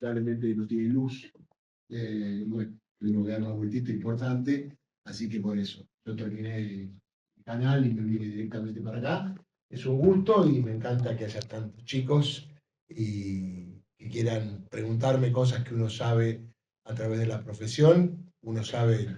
lamentablemente no tiene luz. Bueno, tuvimos que dar una vueltita importante, así que por eso. Yo terminé el canal y me vine directamente para acá. Es un gusto y me encanta que haya tantos chicos y que quieran preguntarme cosas que uno sabe a través de la profesión. Uno sabe,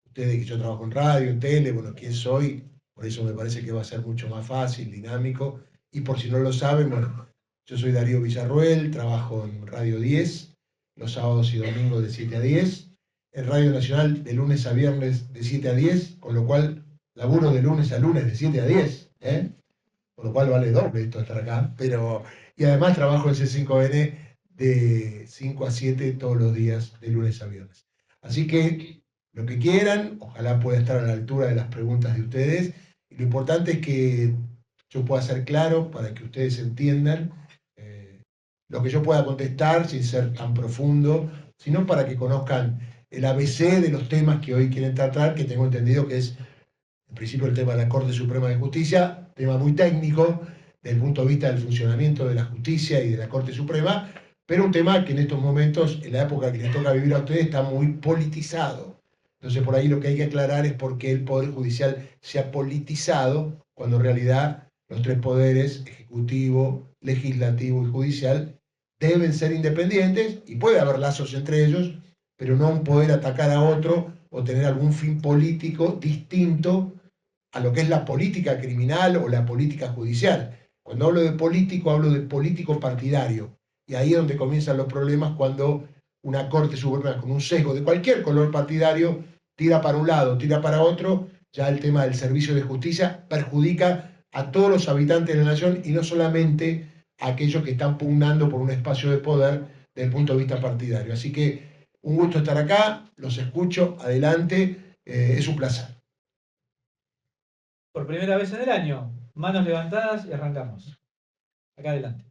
ustedes, que yo trabajo en radio, en tele, bueno, quién soy, por eso me parece que va a ser mucho más fácil, dinámico. Y por si no lo saben, bueno, yo soy Darío Villarroel, trabajo en Radio 10, los sábados y domingos de 7 a 10, en Radio Nacional de lunes a viernes de 7 a 10, con lo cual laburo de lunes a lunes de 7 a 10, ¿eh? Por lo cual vale doble esto estar acá, pero, y además trabajo en C5N de 5 a 7 todos los días, de lunes a viernes. Así que lo que quieran, ojalá pueda estar a la altura de las preguntas de ustedes, y lo importante es que yo pueda ser claro para que ustedes entiendan lo que yo pueda contestar sin ser tan profundo, sino para que conozcan el ABC de los temas que hoy quieren tratar, que tengo entendido que es en principio el tema de la Corte Suprema de Justicia, tema muy técnico desde el punto de vista del funcionamiento de la justicia y de la Corte Suprema, pero un tema que en estos momentos, en la época que les toca vivir a ustedes, está muy politizado. Entonces por ahí lo que hay que aclarar es por qué el Poder Judicial se ha politizado, cuando en realidad los tres poderes, ejecutivo, legislativo y judicial, deben ser independientes y puede haber lazos entre ellos, pero no un poder atacar a otro o tener algún fin político distinto a lo que es la política criminal o la política judicial. Cuando hablo de político partidario. Y ahí es donde comienzan los problemas cuando una Corte Suprema con un sesgo de cualquier color partidario tira para un lado, tira para otro, ya el tema del servicio de justicia perjudica a todos los habitantes de la nación y no solamente a aquellos que están pugnando por un espacio de poder desde el punto de vista partidario. Así que un gusto estar acá, los escucho, adelante, es un placer. Por primera vez en el año, manos levantadas y arrancamos. Acá adelante.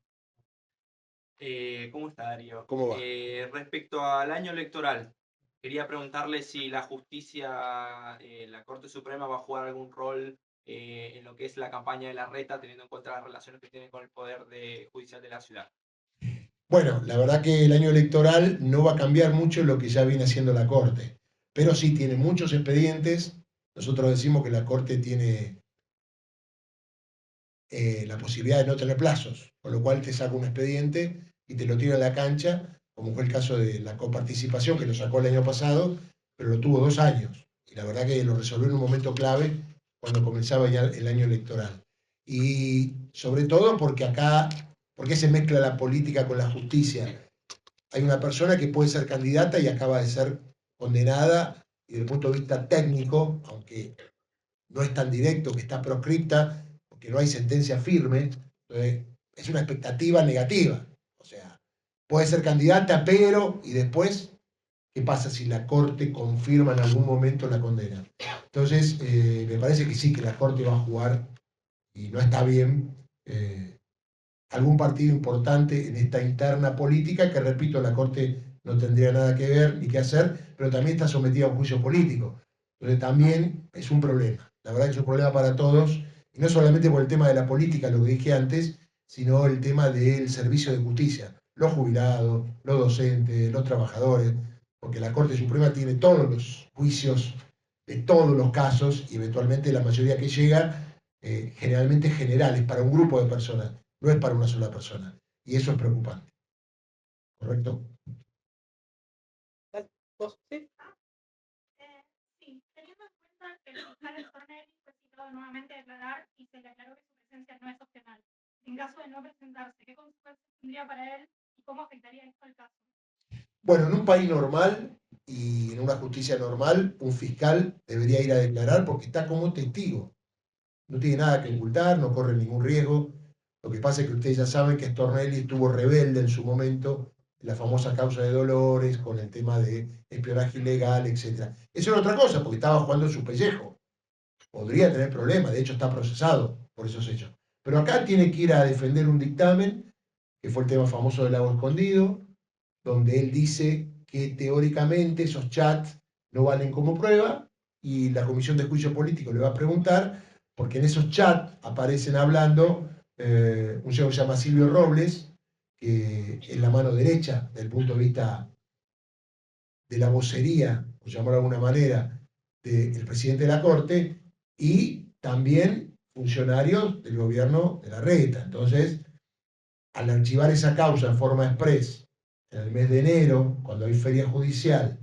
¿Cómo está, Darío? ¿Cómo va? Respecto al año electoral, quería preguntarle si la justicia, la Corte Suprema va a jugar algún rol en lo que es la campaña de la reta, teniendo en cuenta las relaciones que tiene con el poder judicial de la ciudad. Bueno, la verdad que el año electoral no va a cambiar mucho lo que ya viene haciendo la Corte, pero sí tiene muchos expedientes. Nosotros decimos que la Corte tiene la posibilidad de no tener plazos, con lo cual te saca un expediente y te lo tira a la cancha, como fue el caso de la coparticipación, que lo sacó el año pasado, pero lo tuvo 2 años. Y la verdad que lo resolvió en un momento clave cuando comenzaba ya el año electoral. Y sobre todo porque acá, porque se mezcla la política con la justicia. Hay una persona que puede ser candidata y acaba de ser condenada, y desde el punto de vista técnico, aunque no es tan directo, que está proscripta, porque no hay sentencia firme, es una expectativa negativa. O sea, puede ser candidata, pero, y después, ¿qué pasa si la Corte confirma en algún momento la condena? Entonces, me parece que sí, que la Corte va a jugar, y no está bien, algún partido importante en esta interna política, que repito, la Corte no tendría nada que ver ni que hacer, pero también está sometida a un juicio político. Entonces también es un problema. La verdad que es un problema para todos, y no solamente por el tema de la política, lo que dije antes, sino el tema del servicio de justicia. Los jubilados, los docentes, los trabajadores, porque la Corte Suprema tiene todos los juicios de todos los casos, y eventualmente la mayoría que llega, generalmente generales, para un grupo de personas, no es para una sola persona. Y eso es preocupante. ¿Correcto? ¿Vos? ¿Sí? Sí, teniendo en cuenta que el fiscal Stornelli fue citado nuevamente a declarar y se le aclaró que su presencia no es opcional. En caso de no presentarse, ¿qué consecuencias tendría para él y cómo afectaría esto al caso? Bueno, en un país normal y en una justicia normal, un fiscal debería ir a declarar porque está como testigo. No tiene nada que ocultar, no corre ningún riesgo. Lo que pasa es que ustedes ya saben que Stornelli estuvo rebelde en su momento, en la famosa causa de Dolores, con el tema de espionaje ilegal, etc. Eso era otra cosa, porque estaba jugando en su pellejo. Podría tener problemas, de hecho está procesado por esos hechos. Pero acá tiene que ir a defender un dictamen, que fue el tema famoso del lago escondido, donde él dice que teóricamente esos chats no valen como prueba, y la Comisión de Juicio Político le va a preguntar, porque en esos chats aparecen hablando un señor que se llama Silvio Robles, que es la mano derecha desde el punto de vista de la vocería, por llamarlo de alguna manera, del presidente de la Corte, y también funcionarios del gobierno de Larreta. Entonces, al archivar esa causa en forma express en el mes de enero, cuando hay feria judicial,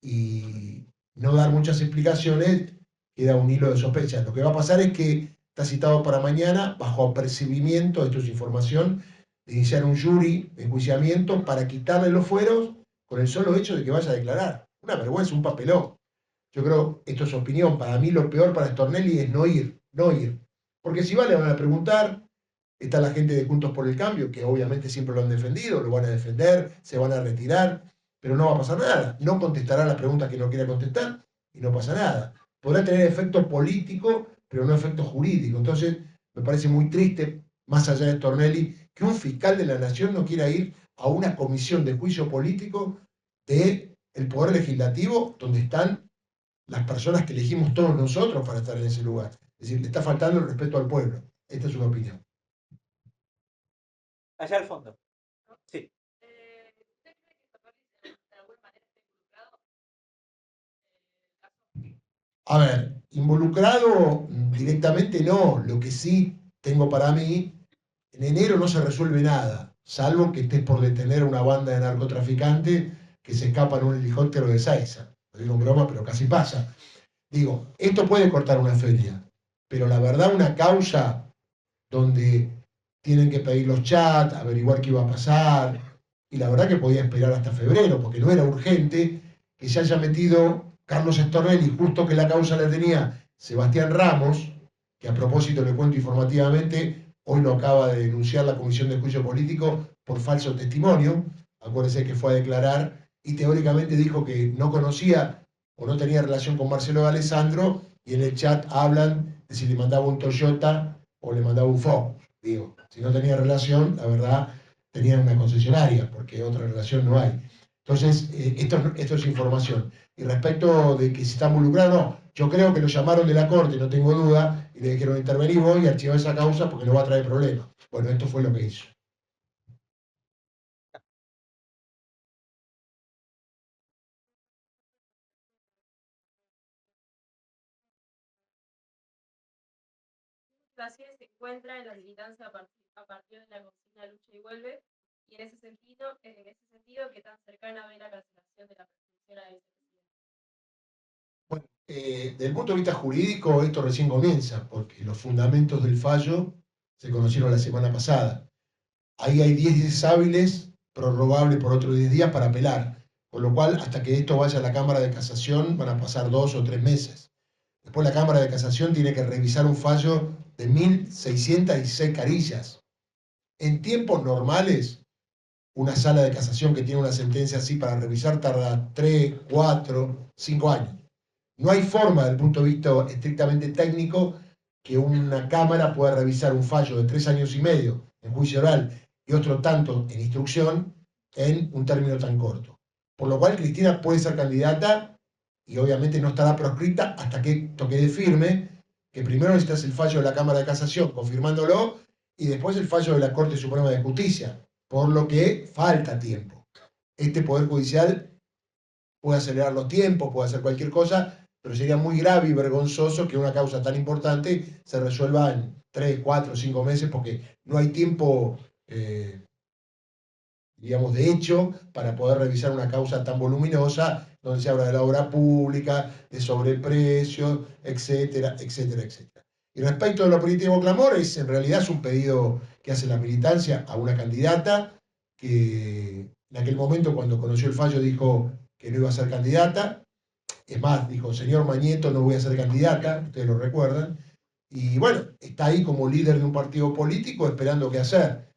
y no dar muchas explicaciones, queda un hilo de sospecha. Lo que va a pasar es que está citado para mañana, bajo apercibimiento, esto es información, de iniciar un jury de enjuiciamiento para quitarle los fueros con el solo hecho de que vaya a declarar. Una vergüenza, un papelón. Yo creo, esto es opinión, para mí lo peor para Stornelli es no ir. Porque si va le van a preguntar, está la gente de Juntos por el Cambio, que obviamente siempre lo han defendido, lo van a defender, se van a retirar, pero no va a pasar nada. No contestará las preguntas que no quiera contestar y no pasa nada. Podrá tener efecto político, pero no efecto jurídico. Entonces, me parece muy triste, más allá de Stornelli, que un fiscal de la Nación no quiera ir a una comisión de juicio político del Poder Legislativo, donde están las personas que elegimos todos nosotros para estar en ese lugar. Es decir, le está faltando el respeto al pueblo. Esta es una opinión. Allá al fondo. Sí. ¿Usted cree que Stornelli de alguna manera está involucrado en el caso? A ver, involucrado directamente no. Lo que sí tengo para mí, en enero no se resuelve nada, salvo que estés por detener una banda de narcotraficantes que se escapa en un helicóptero de Saiza. Lo digo en broma, pero casi pasa. Digo, esto puede cortar una feria, pero la verdad una causa donde tienen que pedir los chats, averiguar qué iba a pasar, y la verdad que podía esperar hasta febrero, porque no era urgente que se haya metido Carlos Stornelli, justo que la causa la tenía Sebastián Ramos, que a propósito le cuento informativamente, hoy lo acaba de denunciar la Comisión de Juicio Político por falso testimonio, acuérdense que fue a declarar, y teóricamente dijo que no conocía o no tenía relación con Marcelo de Alessandro, y en el chat hablan de si le mandaba un Toyota o le mandaba un Ford. Digo, si no tenía relación, la verdad, tenían una concesionaria, porque otra relación no hay. Entonces, esto es información. Y respecto de que si está involucrado, no. Yo creo que lo llamaron de la Corte, no tengo duda, y le dijeron intervenir vos y archivar esa causa porque no va a traer problemas. Bueno, esto fue lo que hizo. Motivaciones se encuentra en la militancia a partir de la consigna Lucha y Vuelve, y en ese sentido, ¿qué tan cercana ve la cancelación de la presunción a la vicepresidenta? Bueno, desde el punto de vista jurídico, esto recién comienza, porque los fundamentos del fallo se conocieron la semana pasada. Ahí hay 10 días hábiles, prorrogable por otros 10 días para apelar, con lo cual hasta que esto vaya a la Cámara de Casación van a pasar 2 o 3 meses. Después la Cámara de Casación tiene que revisar un fallo de 1.616 carillas. En tiempos normales, una sala de casación que tiene una sentencia así para revisar tarda 3, 4, 5 años. No hay forma, desde el punto de vista estrictamente técnico, que una Cámara pueda revisar un fallo de 3 años y medio en juicio oral y otro tanto en instrucción en un término tan corto. Por lo cual Cristina puede ser candidata y obviamente no estará proscrita hasta que esto quede firme, que primero necesitas el fallo de la Cámara de Casación confirmándolo y después el fallo de la Corte Suprema de Justicia, por lo que falta tiempo. Este Poder Judicial puede acelerar los tiempos, puede hacer cualquier cosa, pero sería muy grave y vergonzoso que una causa tan importante se resuelva en 3, 4, 5 meses, porque no hay tiempo, digamos, de hecho, para poder revisar una causa tan voluminosa, donde se habla de la obra pública, de sobreprecio, etcétera, etcétera, etcétera. Y respecto de lo político clamor, en realidad es un pedido que hace la militancia a una candidata que en aquel momento, cuando conoció el fallo, dijo que no iba a ser candidata. Es más, dijo, señor Mañeto, no voy a ser candidata, ustedes lo recuerdan. Y bueno, está ahí como líder de un partido político esperando qué hacer.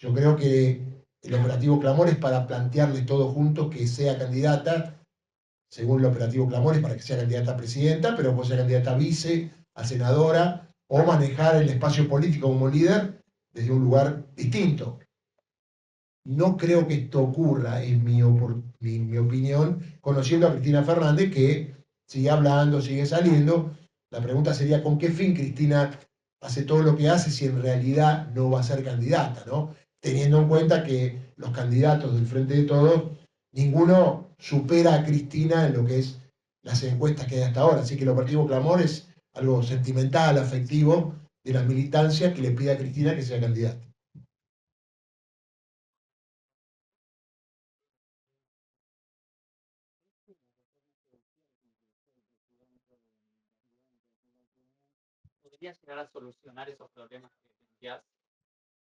Yo creo que el operativo Clamor es para plantearle todos juntos que sea candidata, según el operativo Clamor es para que sea candidata a presidenta, pero puede ser candidata a vice, a senadora, o manejar el espacio político como líder desde un lugar distinto. No creo que esto ocurra, en mi opinión, conociendo a Cristina Fernández, que sigue hablando, sigue saliendo. La pregunta sería, ¿con qué fin Cristina hace todo lo que hace si en realidad no va a ser candidata, ¿no? teniendo en cuenta que los candidatos del Frente de Todos, ninguno supera a Cristina en lo que es las encuestas que hay hasta ahora. Así que el operativo Clamor es algo sentimental, afectivo, de la militancia que le pide a Cristina que sea candidata. ¿Podría llegar a solucionar esos problemas que planteás?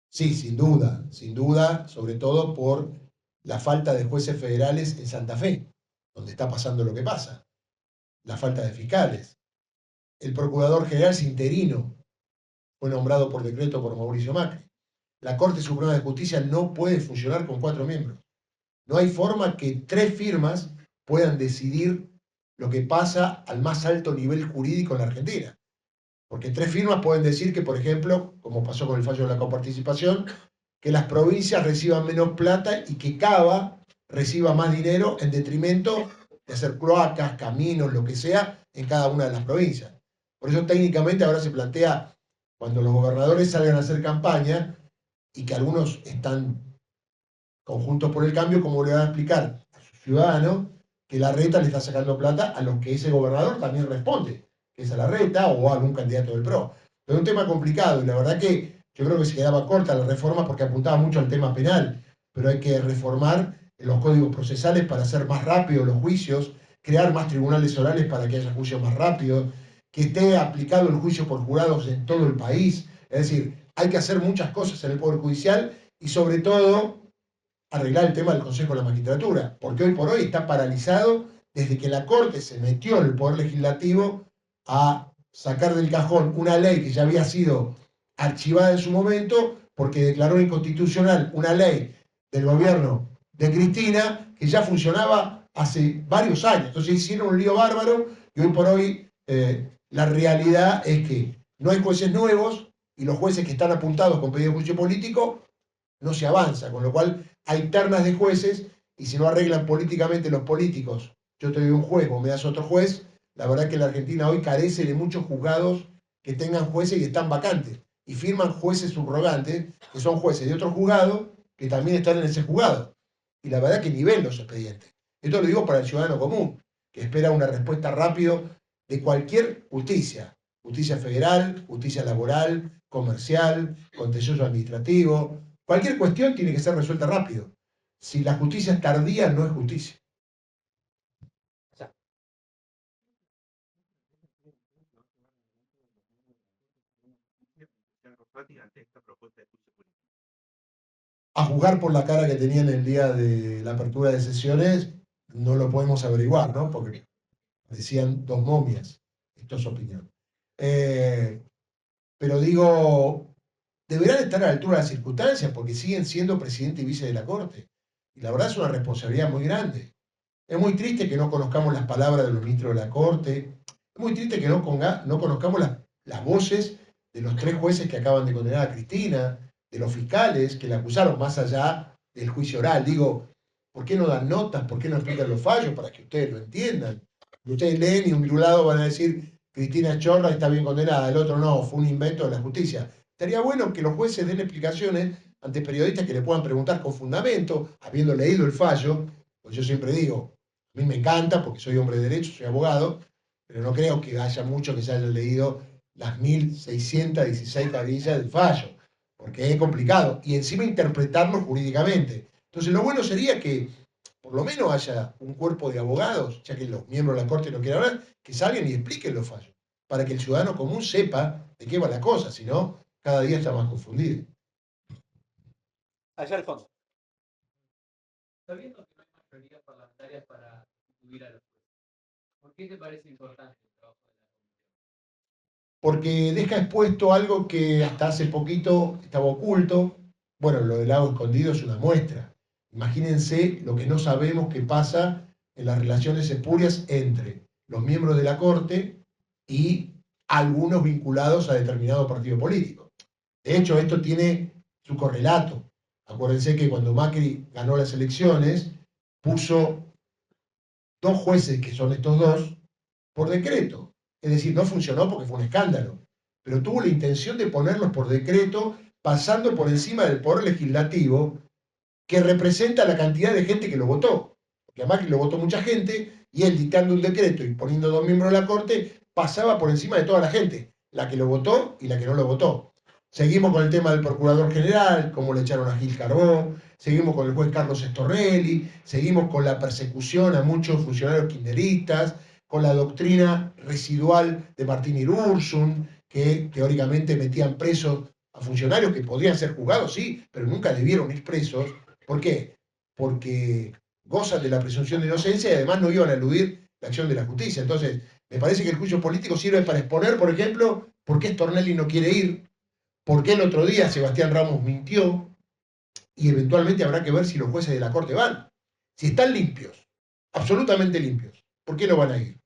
Sí, sin duda, sobre todo por la falta de jueces federales en Santa Fe, donde está pasando lo que pasa, la falta de fiscales. El procurador general es interino, fue nombrado por decreto por Mauricio Macri. La Corte Suprema de Justicia no puede funcionar con 4 miembros. No hay forma que 3 firmas puedan decidir lo que pasa al más alto nivel jurídico en la Argentina. Porque 3 firmas pueden decir que, por ejemplo, como pasó con el fallo de la coparticipación, que las provincias reciban menos plata y que Cava reciba más dinero en detrimento de hacer cloacas, caminos, lo que sea, en cada una de las provincias. Por eso técnicamente ahora se plantea, cuando los gobernadores salgan a hacer campaña y que algunos están conjuntos por el cambio, ¿cómo le van a explicar a sus ciudadanos que la reta le está sacando plata a los que ese gobernador también responde, que es a la reta o a algún candidato del PRO? Pero es un tema complicado y la verdad que yo creo que se quedaba corta la reforma porque apuntaba mucho al tema penal, pero hay que reformar los códigos procesales para hacer más rápido los juicios, crear más tribunales orales para que haya juicios más rápidos, que esté aplicado el juicio por jurados en todo el país. Es decir, hay que hacer muchas cosas en el Poder Judicial y sobre todo arreglar el tema del Consejo de la Magistratura, porque hoy por hoy está paralizado desde que la Corte se metió en el Poder Legislativo a sacar del cajón una ley que ya había sido archivada en su momento, porque declaró inconstitucional una ley del gobierno de Cristina que ya funcionaba hace varios años. Entonces hicieron un lío bárbaro y hoy por hoy la realidad es que no hay jueces nuevos y los jueces que están apuntados con pedido de juicio político no se avanza, con lo cual hay ternas de jueces y si no arreglan políticamente los políticos, yo te doy un juez, vos me das otro juez, la verdad que la Argentina hoy carece de muchos juzgados que tengan jueces y están vacantes y firman jueces subrogantes, que son jueces de otro juzgado que también están en ese juzgado. Y la verdad que nivelan los expedientes. Esto lo digo para el ciudadano común, que espera una respuesta rápida de cualquier justicia, justicia federal, justicia laboral, comercial, contencioso administrativo. Cualquier cuestión tiene que ser resuelta rápido. Si la justicia es tardía, no es justicia. A juzgar por la cara que tenían el día de la apertura de sesiones, no lo podemos averiguar, ¿no? Porque decían 2 momias. Esto es opinión. Pero digo, deberán estar a la altura de las circunstancias porque siguen siendo presidente y vice de la Corte. Y la verdad es una responsabilidad muy grande. Es muy triste que no conozcamos las palabras de los ministros de la Corte. Es muy triste que no conozcamos las voces de los 3 jueces que acaban de condenar a Cristina, de los fiscales que la acusaron más allá del juicio oral. Digo, ¿por qué no dan notas? ¿Por qué no explican los fallos para que ustedes lo entiendan? Y ustedes leen y un lado van a decir Cristina es chorra y está bien condenada, el otro no, fue un invento de la justicia. Estaría bueno que los jueces den explicaciones ante periodistas que le puedan preguntar con fundamento, habiendo leído el fallo, pues yo siempre digo, a mí me encanta porque soy hombre de derecho, soy abogado, pero no creo que haya mucho que se hayan leído las 1616 tablillas del fallo, porque es complicado, y encima interpretarlo jurídicamente. Entonces lo bueno sería que por lo menos haya un cuerpo de abogados, ya que los miembros de la Corte no quieren hablar, que salgan y expliquen los fallos, para que el ciudadano común sepa de qué va la cosa, si no, cada día está más confundido. Allá al fondo. Sabiendo que no hay mayoría parlamentaria para incluir a los jueces, ¿por qué te parece importante el trabajo de la comisión? Porque deja expuesto algo que hasta hace poquito estaba oculto. Bueno, lo del lago escondido es una muestra. Imagínense lo que no sabemos que pasa en las relaciones espurias entre los miembros de la Corte y algunos vinculados a determinado partido político. De hecho, esto tiene su correlato. Acuérdense que cuando Macri ganó las elecciones, puso 2 jueces, que son estos 2, por decreto. Es decir, no funcionó porque fue un escándalo, pero tuvo la intención de ponerlos por decreto pasando por encima del poder legislativo que representa la cantidad de gente que lo votó. Porque a Macri lo votó mucha gente y él dictando un decreto y poniendo 2 miembros de la Corte pasaba por encima de toda la gente, la que lo votó y la que no lo votó. Seguimos con el tema del Procurador General, cómo le echaron a Gil Carbó, seguimos con el juez Carlos Estorrelli, seguimos con la persecución a muchos funcionarios kirchneristas, con la doctrina residual de Martín Irursun, que teóricamente metían presos a funcionarios que podrían ser juzgados, sí, pero nunca debieron ir presos. ¿Por qué? Porque gozan de la presunción de inocencia y además no iban a eludir la acción de la justicia. Entonces, me parece que el juicio político sirve para exponer, por ejemplo, por qué Stornelli no quiere ir, por qué el otro día Sebastián Ramos mintió, y eventualmente habrá que ver si los jueces de la Corte van. Si están limpios, absolutamente limpios, ¿por qué no van a ir?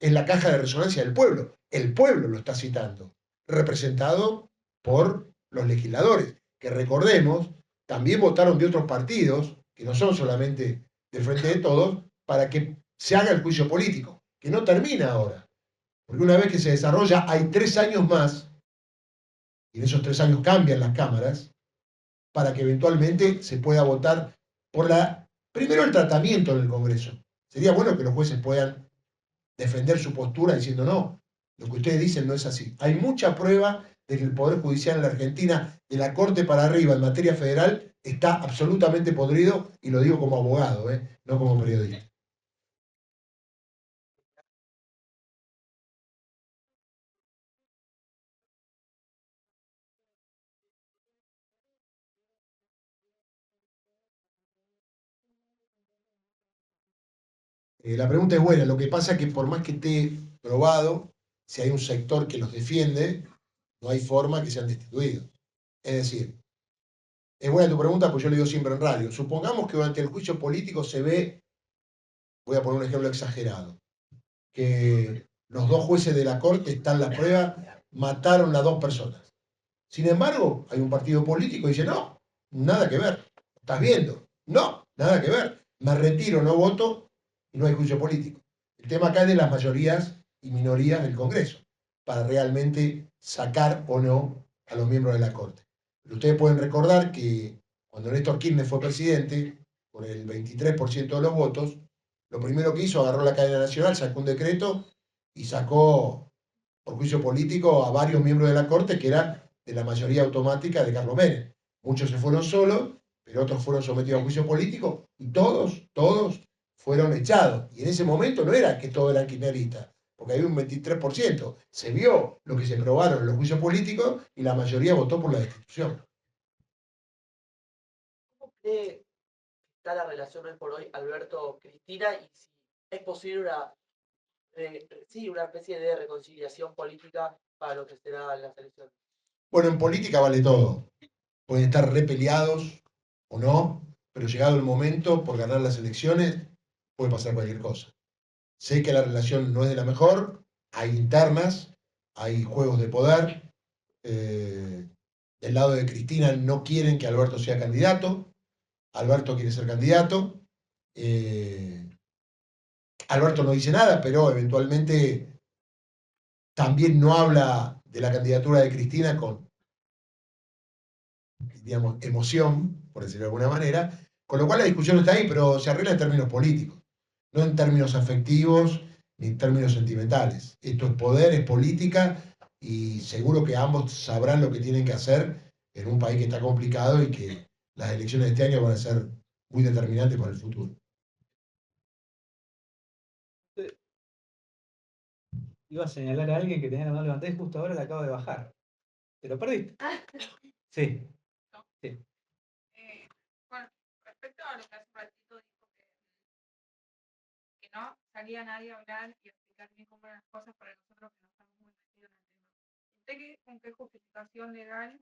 Es la caja de resonancia del pueblo. El pueblo lo está citando, representado por los legisladores, que recordemos, también votaron de otros partidos, que no son solamente del Frente de Todos, para que se haga el juicio político, que no termina ahora. Porque una vez que se desarrolla, hay 3 años más, y en esos 3 años cambian las cámaras, para que eventualmente se pueda votar por primero el tratamiento en el Congreso. Sería bueno que los jueces puedan defender su postura diciendo no, lo que ustedes dicen no es así. Hay mucha prueba de que el Poder Judicial en la Argentina, de la Corte para arriba en materia federal, está absolutamente podrido, y lo digo como abogado, no como periodista. La pregunta es buena, lo que pasa es que por más que esté probado, si hay un sector que los defiende, no hay forma que sean destituidos. Es decir, es buena tu pregunta, pues yo le digo siempre en radio. Supongamos que durante el juicio político se ve, voy a poner un ejemplo exagerado, que los 2 jueces de la Corte están en la prueba, mataron a 2 personas. Sin embargo, hay un partido político que dice, no, nada que ver. ¿Estás viendo? No, nada que ver. Me retiro, no voto y no hay juicio político. El tema acá es de las mayorías y minorías del Congreso, para realmente sacar o no a los miembros de la Corte. Pero ustedes pueden recordar que cuando Néstor Kirchner fue presidente, con el 23% de los votos, lo primero que hizo, agarró la cadena nacional, sacó un decreto y sacó por juicio político a varios miembros de la Corte que eran de la mayoría automática de Carlos Menem. Muchos se fueron solos, pero otros fueron sometidos a juicio político y todos fueron echados. Y en ese momento no era que todos eran kirchneristas, porque había un 23%. Se vio lo que se probaron en los juicios políticos y la mayoría votó por la destitución. ¿Cómo cree que está la relación hoy por hoy Alberto-Cristina y si es posible una especie de reconciliación política para lo que será las elecciones? Bueno, en política vale todo. Pueden estar repeleados o no, pero llegado el momento, por ganar las elecciones, puede pasar cualquier cosa. Sé que la relación no es de la mejor, hay internas, hay juegos de poder. Del lado de Cristina no quieren que Alberto sea candidato, Alberto quiere ser candidato. Alberto no dice nada, pero eventualmente también no habla de la candidatura de Cristina con, digamos, emoción, por decirlo de alguna manera, con lo cual la discusión está ahí, pero se arregla en términos políticos, no en términos afectivos ni en términos sentimentales. Esto es poder, es política, y seguro que ambos sabrán lo que tienen que hacer en un país que está complicado y que las elecciones de este año van a ser muy determinantes para el futuro. Iba a señalar a alguien que tenía la mano levantada y justo ahora la acabo de bajar. ¿Te lo perdiste? Sí. Sí. Bueno, respecto a lo que hace un ratito dijo que no salía nadie a hablar y explicar bien cómo eran las cosas para nosotros que no estamos muy metidos en el tema. ¿Usted con qué justificación legal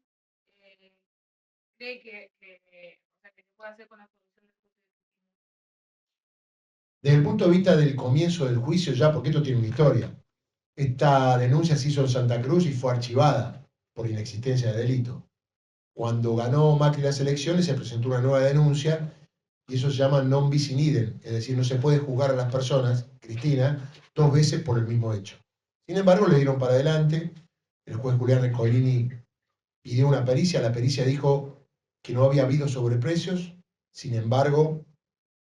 cree que se puede hacer con la solución del juicio? Desde el punto de vista del comienzo del juicio ya, porque esto tiene una historia. Esta denuncia se hizo en Santa Cruz y fue archivada por inexistencia de delito. Cuando ganó Macri las elecciones se presentó una nueva denuncia y eso se llama non bis in idem, es decir, no se puede juzgar a las personas, Cristina, 2 veces por el mismo hecho. Sin embargo, le dieron para adelante, el juez Julián Recolini pidió una pericia, la pericia dijo que no había habido sobreprecios, sin embargo,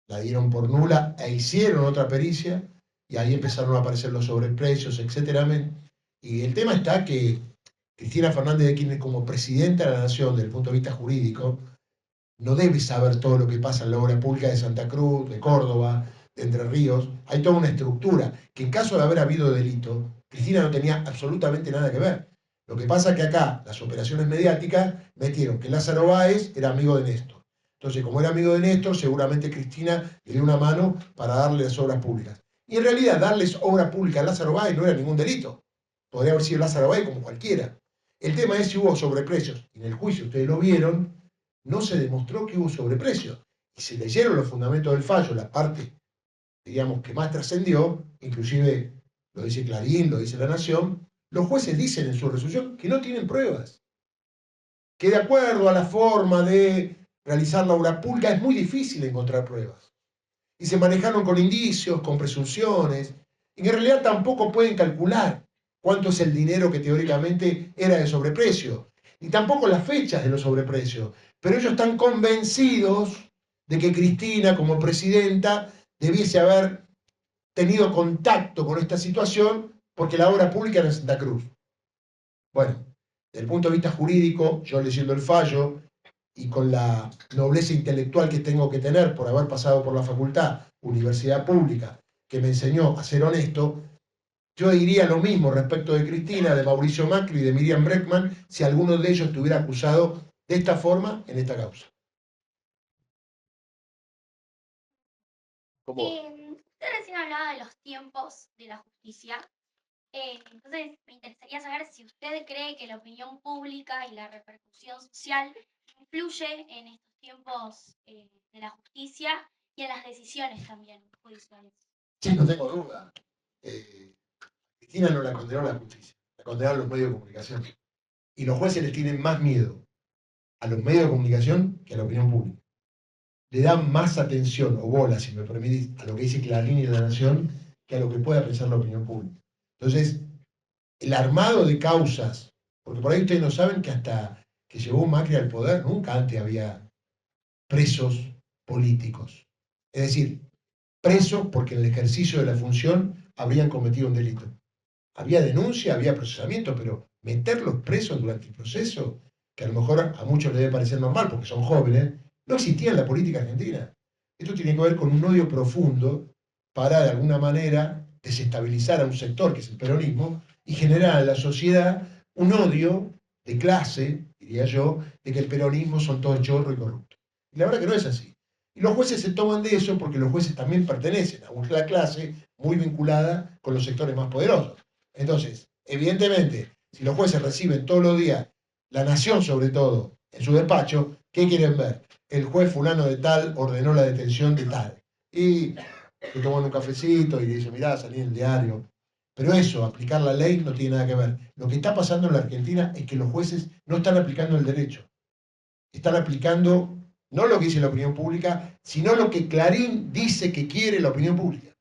la dieron por nula e hicieron otra pericia, y ahí empezaron a aparecer los sobreprecios, etc. Y el tema está que Cristina Fernández de Kirchner, como presidenta de la Nación, desde el punto de vista jurídico, no debe saber todo lo que pasa en la obra pública de Santa Cruz, de Córdoba, de Entre Ríos. Hay toda una estructura que, en caso de haber habido delito, Cristina no tenía absolutamente nada que ver. Lo que pasa es que acá las operaciones mediáticas metieron que Lázaro Báez era amigo de Néstor. Entonces, como era amigo de Néstor, seguramente Cristina le dio una mano para darle las obras públicas. Y en realidad, darles obra pública a Lázaro Báez no era ningún delito. Podría haber sido Lázaro Báez como cualquiera. El tema es si hubo sobreprecios. En el juicio, ustedes lo vieron, no se demostró que hubo sobreprecios. Y se leyeron los fundamentos del fallo, la parte, digamos, que más trascendió, inclusive lo dice Clarín, lo dice La Nación, los jueces dicen en su resolución que no tienen pruebas. Que de acuerdo a la forma de realizar la obra pública es muy difícil encontrar pruebas. Y se manejaron con indicios, con presunciones, y en realidad tampoco pueden calcular cuánto es el dinero que teóricamente era de sobreprecio, ni tampoco las fechas de los sobreprecios. Pero ellos están convencidos de que Cristina, como presidenta, debiese haber tenido contacto con esta situación porque la obra pública era en Santa Cruz. Bueno, desde el punto de vista jurídico, yo leyendo el fallo y con la nobleza intelectual que tengo que tener por haber pasado por la facultad, universidad pública, que me enseñó a ser honesto, yo diría lo mismo respecto de Cristina, de Mauricio Macri y de Miriam Bregman, si alguno de ellos estuviera acusado de esta forma en esta causa. ¿Cómo? Usted recién hablaba de los tiempos de la justicia. Entonces, me interesaría saber si usted cree que la opinión pública y la repercusión social influye en estos tiempos de la justicia y en las decisiones también judiciales. Sí, no tengo duda. Cristina no la condenó la justicia, la condenaron los medios de comunicación. Y los jueces les tienen más miedo a los medios de comunicación que a la opinión pública. Le dan más atención o bola, si me permitís, a lo que dice Clarín y La Nación que a lo que pueda pensar la opinión pública. Entonces, el armado de causas, porque por ahí ustedes no saben que hasta que llegó Macri al poder, nunca antes había presos políticos. Es decir, presos porque en el ejercicio de la función habrían cometido un delito. Había denuncia, había procesamiento, pero meterlos presos durante el proceso, que a lo mejor a muchos les debe parecer normal porque son jóvenes, no existía en la política argentina. Esto tiene que ver con un odio profundo para, de alguna manera, desestabilizar a un sector, que es el peronismo, y generar en la sociedad un odio de clase, diría yo, de que el peronismo son todos chorros y corruptos. Y la verdad que no es así. Y los jueces se toman de eso porque los jueces también pertenecen a una clase muy vinculada con los sectores más poderosos. Entonces, evidentemente, si los jueces reciben todos los días, La Nación sobre todo, en su despacho, ¿qué quieren ver? El juez fulano de tal ordenó la detención de tal. Y se toman un cafecito y dicen, mirá, salí en el diario. Pero eso, aplicar la ley, no tiene nada que ver. Lo que está pasando en la Argentina es que los jueces no están aplicando el derecho. Están aplicando no lo que dice la opinión pública, sino lo que Clarín dice que quiere la opinión pública.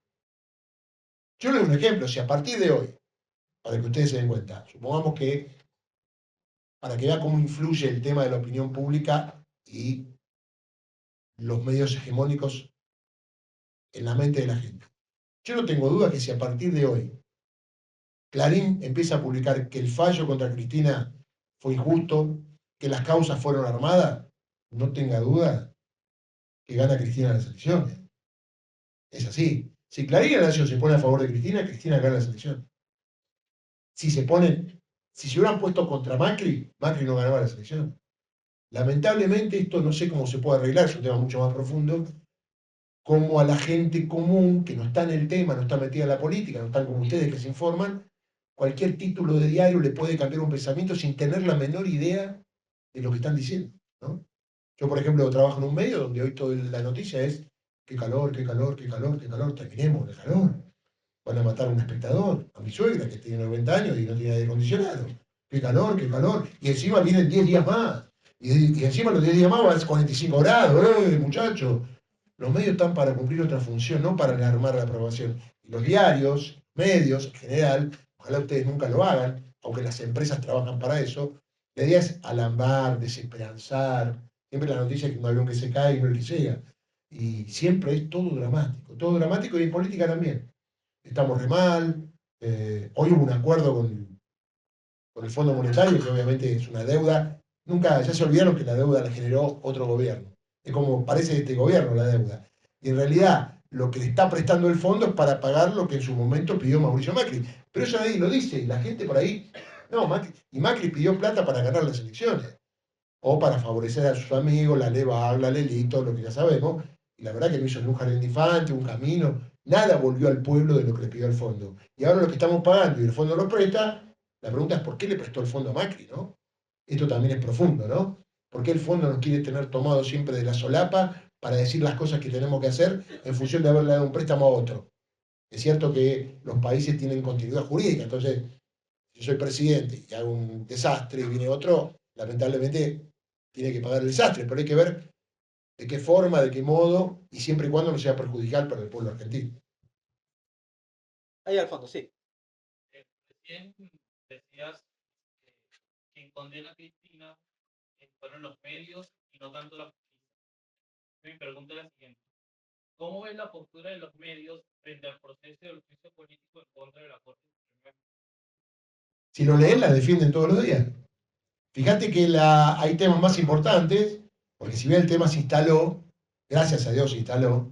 Yo le doy un ejemplo. Si a partir de hoy, para que ustedes se den cuenta, supongamos que, para que vean cómo influye el tema de la opinión pública y los medios hegemónicos en la mente de la gente. Yo no tengo duda que si a partir de hoy Clarín empieza a publicar que el fallo contra Cristina fue injusto, que las causas fueron armadas, no tenga duda que gana Cristina las elecciones. Es así. Si Clarín y La Nación se pone a favor de Cristina, Cristina gana las elecciones. Si se hubieran puesto contra Macri, Macri no ganaba las elecciones. Lamentablemente esto no sé cómo se puede arreglar, es un tema mucho más profundo, como a la gente común que no está en el tema, no está metida en la política, no están como ustedes que se informan, cualquier título de diario le puede cambiar un pensamiento sin tener la menor idea de lo que están diciendo, ¿no? Yo, por ejemplo, trabajo en un medio donde hoy toda la noticia es qué calor, qué calor, qué calor, qué calor, terminemos el calor. Van a matar a un espectador, a mi suegra que tiene 90 años y no tiene aire acondicionado. Qué calor, qué calor. Y encima vienen 10 días más. Y encima los 10 días más van a ser 45 grados. Muchachos! Los medios están para cumplir otra función, no para alarmar la aprobación. Y los diarios, medios en general, ojalá ustedes nunca lo hagan, aunque las empresas trabajan para eso, La idea es alambar, desesperanzar. Siempre la noticia es que un avión que se cae y no el que llega. Y siempre es todo dramático y en política también. Estamos re mal. Hoy hubo un acuerdo con el Fondo Monetario, que obviamente es una deuda. Nunca, ya se olvidaron que la deuda la generó otro gobierno. Es como parece este gobierno la deuda. Y en realidad lo que le está prestando el fondo es para pagar lo que en su momento pidió Mauricio Macri. Pero eso nadie lo dice, y la gente por ahí, no, Macri pidió plata para ganar las elecciones, o para favorecer a sus amigos, la Leva, la Lelito, lo que ya sabemos, y la verdad que no hizo ni un jardín de infante, un camino, nada volvió al pueblo de lo que le pidió el fondo. Y ahora lo que estamos pagando y el fondo lo presta, la pregunta es ¿por qué le prestó el fondo a Macri, no? Esto también es profundo, ¿no? ¿Por qué el fondo nos quiere tener tomado siempre de la solapa para decir las cosas que tenemos que hacer en función de haberle dado un préstamo a otro? Es cierto que los países tienen continuidad jurídica, entonces, si yo soy presidente y hago un desastre y viene otro, lamentablemente tiene que pagar el desastre, pero hay que ver de qué forma, de qué modo, y siempre y cuando no sea perjudicial para el pueblo argentino. Ahí al fondo, sí. Recién decías que quien condena a Cristina fueron los medios y no tanto la justicia. Mi pregunta es la siguiente. ¿Cómo ves la postura de los medios frente al proceso del juicio político en contra de la Corte Suprema? Si lo leen, la defienden todos los días. Fíjate que hay temas más importantes, porque si bien el tema se instaló, gracias a Dios se instaló,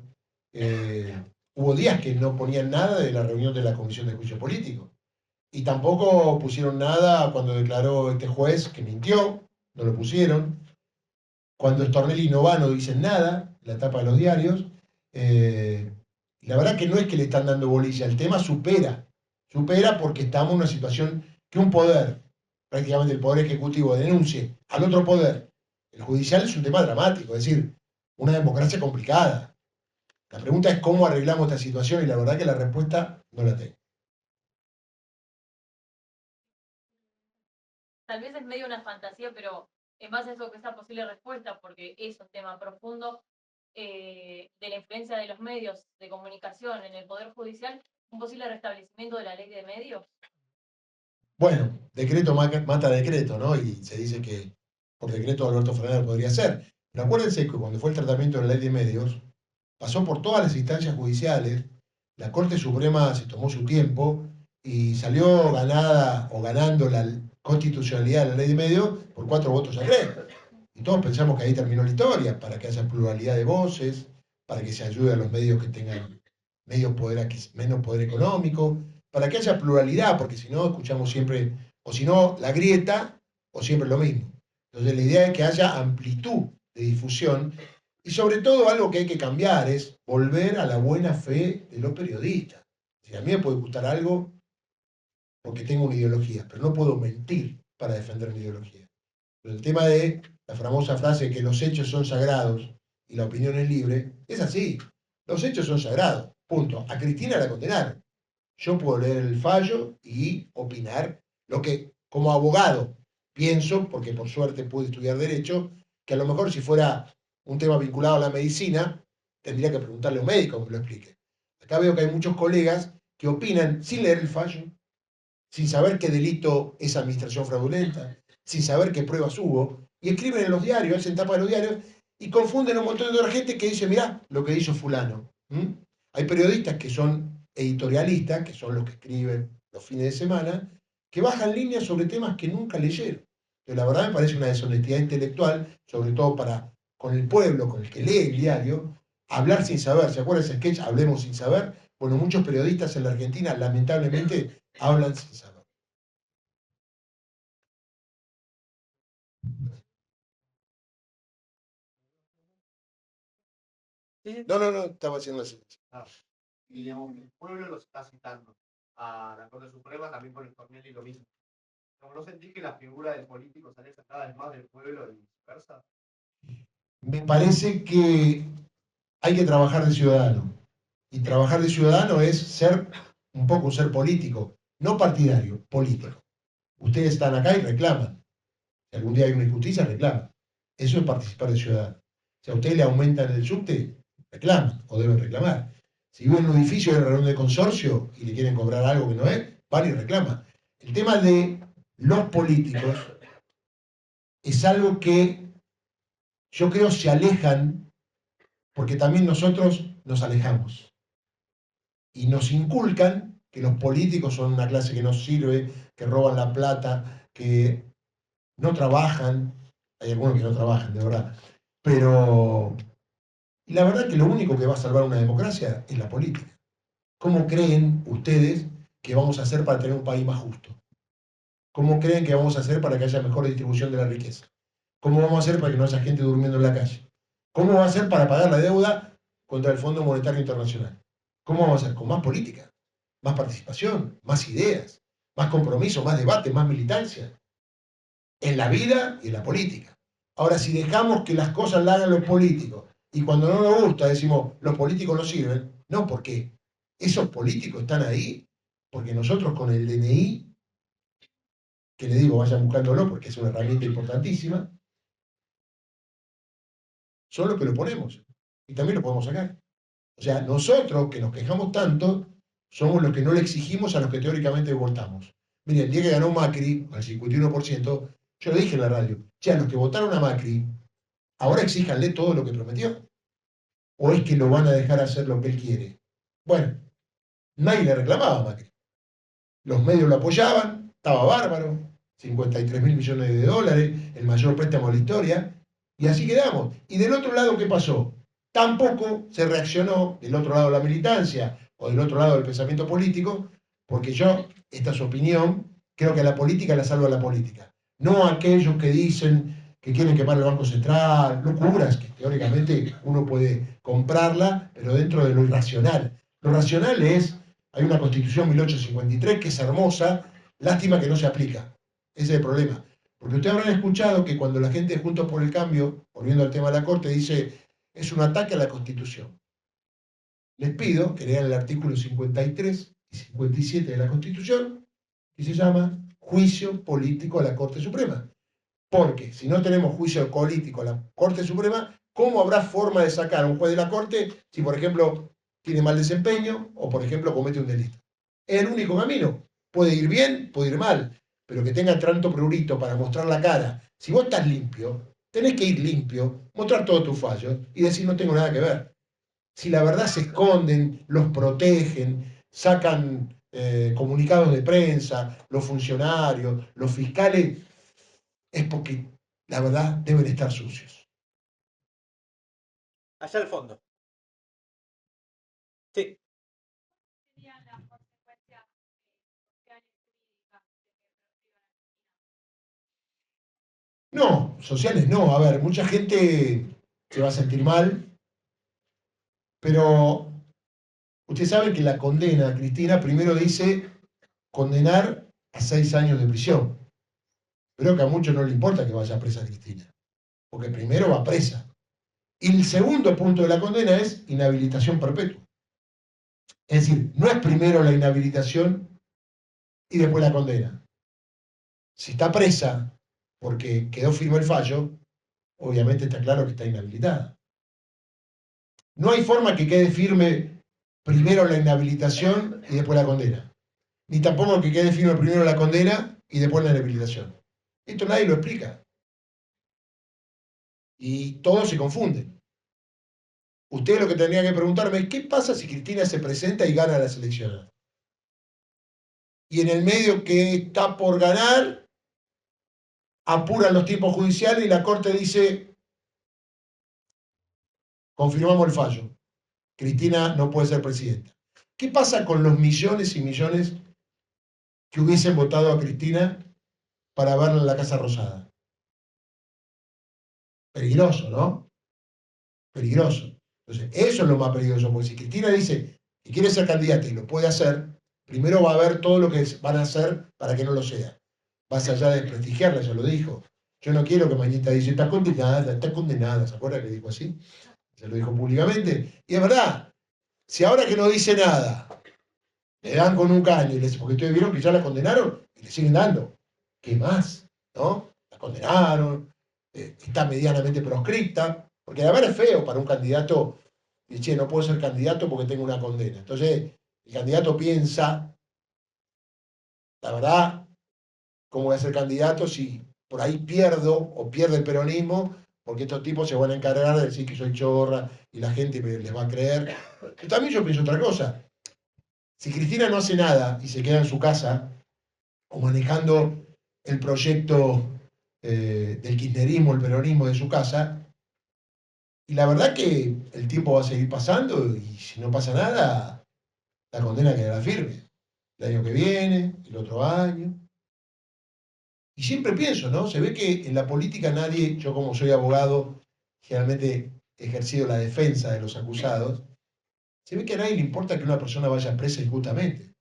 hubo días que no ponían nada de la reunión de la Comisión de Juicio Político. Y tampoco pusieron nada cuando declaró este juez que mintió, no lo pusieron. Cuando Stornelli no va, no dicen nada, la tapa de los diarios. La verdad que no es que le están dando bolilla, el tema supera porque estamos en una situación que un poder, prácticamente el poder ejecutivo, denuncie al otro poder. El judicial es un tema dramático, es decir, una democracia complicada. La pregunta es cómo arreglamos esta situación y la verdad que la respuesta no la tengo. Tal vez es medio una fantasía, pero en base a eso que esa posible respuesta, porque es un tema profundo de la influencia de los medios de comunicación en el Poder Judicial, un posible restablecimiento de la ley de medios. Bueno, decreto mata decreto, ¿no? Y se dice que por decreto Alberto Fernández podría ser. Pero acuérdense que cuando fue el tratamiento de la ley de medios, pasó por todas las instancias judiciales, la Corte Suprema se tomó su tiempo y salió ganada o ganando la constitucionalidad de la ley de medios por 4 votos a 3. Y todos pensamos que ahí terminó la historia, para que haya pluralidad de voces, para que se ayude a los medios que tengan menos poder económico, para que haya pluralidad, porque si no escuchamos siempre, o si no, la grieta, o siempre lo mismo. Entonces la idea es que haya amplitud de difusión, y sobre todo algo que hay que cambiar es volver a la buena fe de los periodistas. Si a mí me puede gustar algo porque tengo una ideología, pero no puedo mentir para defender mi ideología. Pero el tema de la famosa frase que los hechos son sagrados y la opinión es libre, es así. Los hechos son sagrados, punto. A Cristina la condenaron. Yo puedo leer el fallo y opinar lo que, como abogado, pienso, porque por suerte pude estudiar Derecho, que a lo mejor si fuera un tema vinculado a la medicina, tendría que preguntarle a un médico que me lo explique. Acá veo que hay muchos colegas que opinan sin leer el fallo, sin saber qué delito es administración fraudulenta, sin saber qué pruebas hubo, y escriben en los diarios, hacen tapa de los diarios, y confunden a un montón de otra gente que dice, mirá lo que hizo fulano. Hay periodistas que son editorialistas, que son los que escriben los fines de semana, que bajan líneas sobre temas que nunca leyeron. Pero la verdad me parece una deshonestidad intelectual, sobre todo con el pueblo, con el que lee el diario, hablar sin saber. ¿Se acuerdan ese sketch? Hablemos sin saber. Bueno, muchos periodistas en la Argentina, lamentablemente, hablan sin saber. No, estaba haciendo así. Y digamos, el pueblo los está citando a la Corte Suprema, también por el Stornelli lo mismo. ¿No sentís que la figura del político sale cada vez más del pueblo y viceversa? Me parece que hay que trabajar de ciudadano. Y trabajar de ciudadano es ser un poco un ser político, no partidario, político. Ustedes están acá y reclaman. Si algún día hay una injusticia, reclaman. Eso es participar de ciudadano. Si a ustedes le aumentan el subte, reclaman o deben reclamar. Si viven en un edificio de reunión de consorcio y le quieren cobrar algo que no es, van y reclaman. El tema de los políticos es algo que yo creo se alejan, porque también nosotros nos alejamos. Y nos inculcan que los políticos son una clase que no sirve, que roban la plata, que no trabajan. Hay algunos que no trabajan, de verdad. Pero la verdad que lo único que va a salvar una democracia es la política. ¿Cómo creen ustedes que vamos a hacer para tener un país más justo? ¿Cómo creen que vamos a hacer para que haya mejor distribución de la riqueza? ¿Cómo vamos a hacer para que no haya gente durmiendo en la calle? ¿Cómo va a ser para pagar la deuda contra el Fondo Monetario Internacional? ¿Cómo vamos a hacer? Con más política, más participación, más ideas, más compromiso, más debate, más militancia. En la vida y en la política. Ahora, si dejamos que las cosas las hagan los políticos y cuando no nos gusta decimos los políticos no sirven, no, porque esos políticos están ahí, porque nosotros con el DNI, que le digo vayan buscándolo porque es una herramienta importantísima, son los que lo ponemos y también lo podemos sacar. O sea, nosotros que nos quejamos tanto, somos los que no le exigimos a los que teóricamente votamos. Miren, el día que ganó Macri, al 51%, yo lo dije en la radio, a los que votaron a Macri, ahora exíjanle todo lo que prometió. ¿O es que lo van a dejar hacer lo que él quiere? Bueno, nadie le reclamaba a Macri. Los medios lo apoyaban, estaba bárbaro, 53.000 millones de dólares, el mayor préstamo de la historia, y así quedamos. Y del otro lado, ¿qué pasó? Tampoco se reaccionó del otro lado de la militancia o del otro lado del pensamiento político, porque yo, esta es su opinión, creo que la política la salva la política. No aquellos que dicen que quieren quemar el Banco Central, locuras que teóricamente uno puede comprarla, pero dentro de lo irracional. Lo racional es, hay una Constitución 1853 que es hermosa, lástima que no se aplica. Ese es el problema. Porque ustedes habrán escuchado que cuando la gente de Juntos por el Cambio, volviendo al tema de la Corte, dice es un ataque a la Constitución. Les pido que lean el artículo 53 y 57 de la Constitución, que se llama Juicio Político a la Corte Suprema. Porque si no tenemos juicio político a la Corte Suprema, ¿cómo habrá forma de sacar a un juez de la Corte si, por ejemplo, tiene mal desempeño o, por ejemplo, comete un delito? Es el único camino. Puede ir bien, puede ir mal, pero que tenga tanto prurito para mostrar la cara. Si vos estás limpio, tenés que ir limpio, mostrar todos tus fallos y decir no tengo nada que ver. Si la verdad se esconden, los protegen, sacan comunicados de prensa, los funcionarios, los fiscales, es porque la verdad deben estar sucios. Allá al fondo. Sí. No, sociales no. A ver, mucha gente se va a sentir mal, pero usted sabe que la condena a Cristina primero dice condenar a 6 años de prisión. Pero que a muchos no le importa que vaya presa Cristina, porque primero va presa. Y el segundo punto de la condena es inhabilitación perpetua. Es decir, no es primero la inhabilitación y después la condena. Si está presa porque quedó firme el fallo, obviamente está claro que está inhabilitada. No hay forma que quede firme primero la inhabilitación y después la condena. Ni tampoco que quede firme primero la condena y después la inhabilitación. Esto nadie lo explica. Y todos se confunden. Usted lo que tendría que preguntarme es, ¿qué pasa si Cristina se presenta y gana las elecciones? Y en el medio que está por ganar, apuran los tiempos judiciales y la Corte dice, confirmamos el fallo. Cristina no puede ser presidenta. ¿Qué pasa con los millones y millones que hubiesen votado a Cristina para verla en la Casa Rosada? Peligroso, ¿no? Peligroso. Entonces, eso es lo más peligroso, porque si Cristina dice que quiere ser candidata y lo puede hacer, primero va a ver todo lo que van a hacer para que no lo sea. Más allá de desprestigiarla, ya lo dijo. Yo no quiero que mañana dice, está condenada, ¿se acuerda que dijo así? Se lo dijo públicamente. Y es verdad, si ahora que no dice nada, le dan con un caño, porque ustedes vieron que ya la condenaron y le siguen dando. ¿Qué más? ¿No? La condenaron, está medianamente proscripta, porque la verdad es feo para un candidato, che, no puedo ser candidato porque tengo una condena. Entonces, el candidato piensa, la verdad, ¿cómo voy a ser candidato si por ahí pierdo o pierde el peronismo, porque estos tipos se van a encargar de decir que soy chorra y la gente les va a creer. Pero también yo pienso otra cosa. Si Cristina no hace nada y se queda en su casa, o manejando el proyecto del kirchnerismo, el peronismo de su casa, y la verdad que el tiempo va a seguir pasando y si no pasa nada, la condena quedará firme. El año que viene, el otro año. Y siempre pienso, ¿no? Se ve que en la política nadie, yo como soy abogado, generalmente he ejercido la defensa de los acusados, se ve que a nadie le importa que una persona vaya presa injustamente.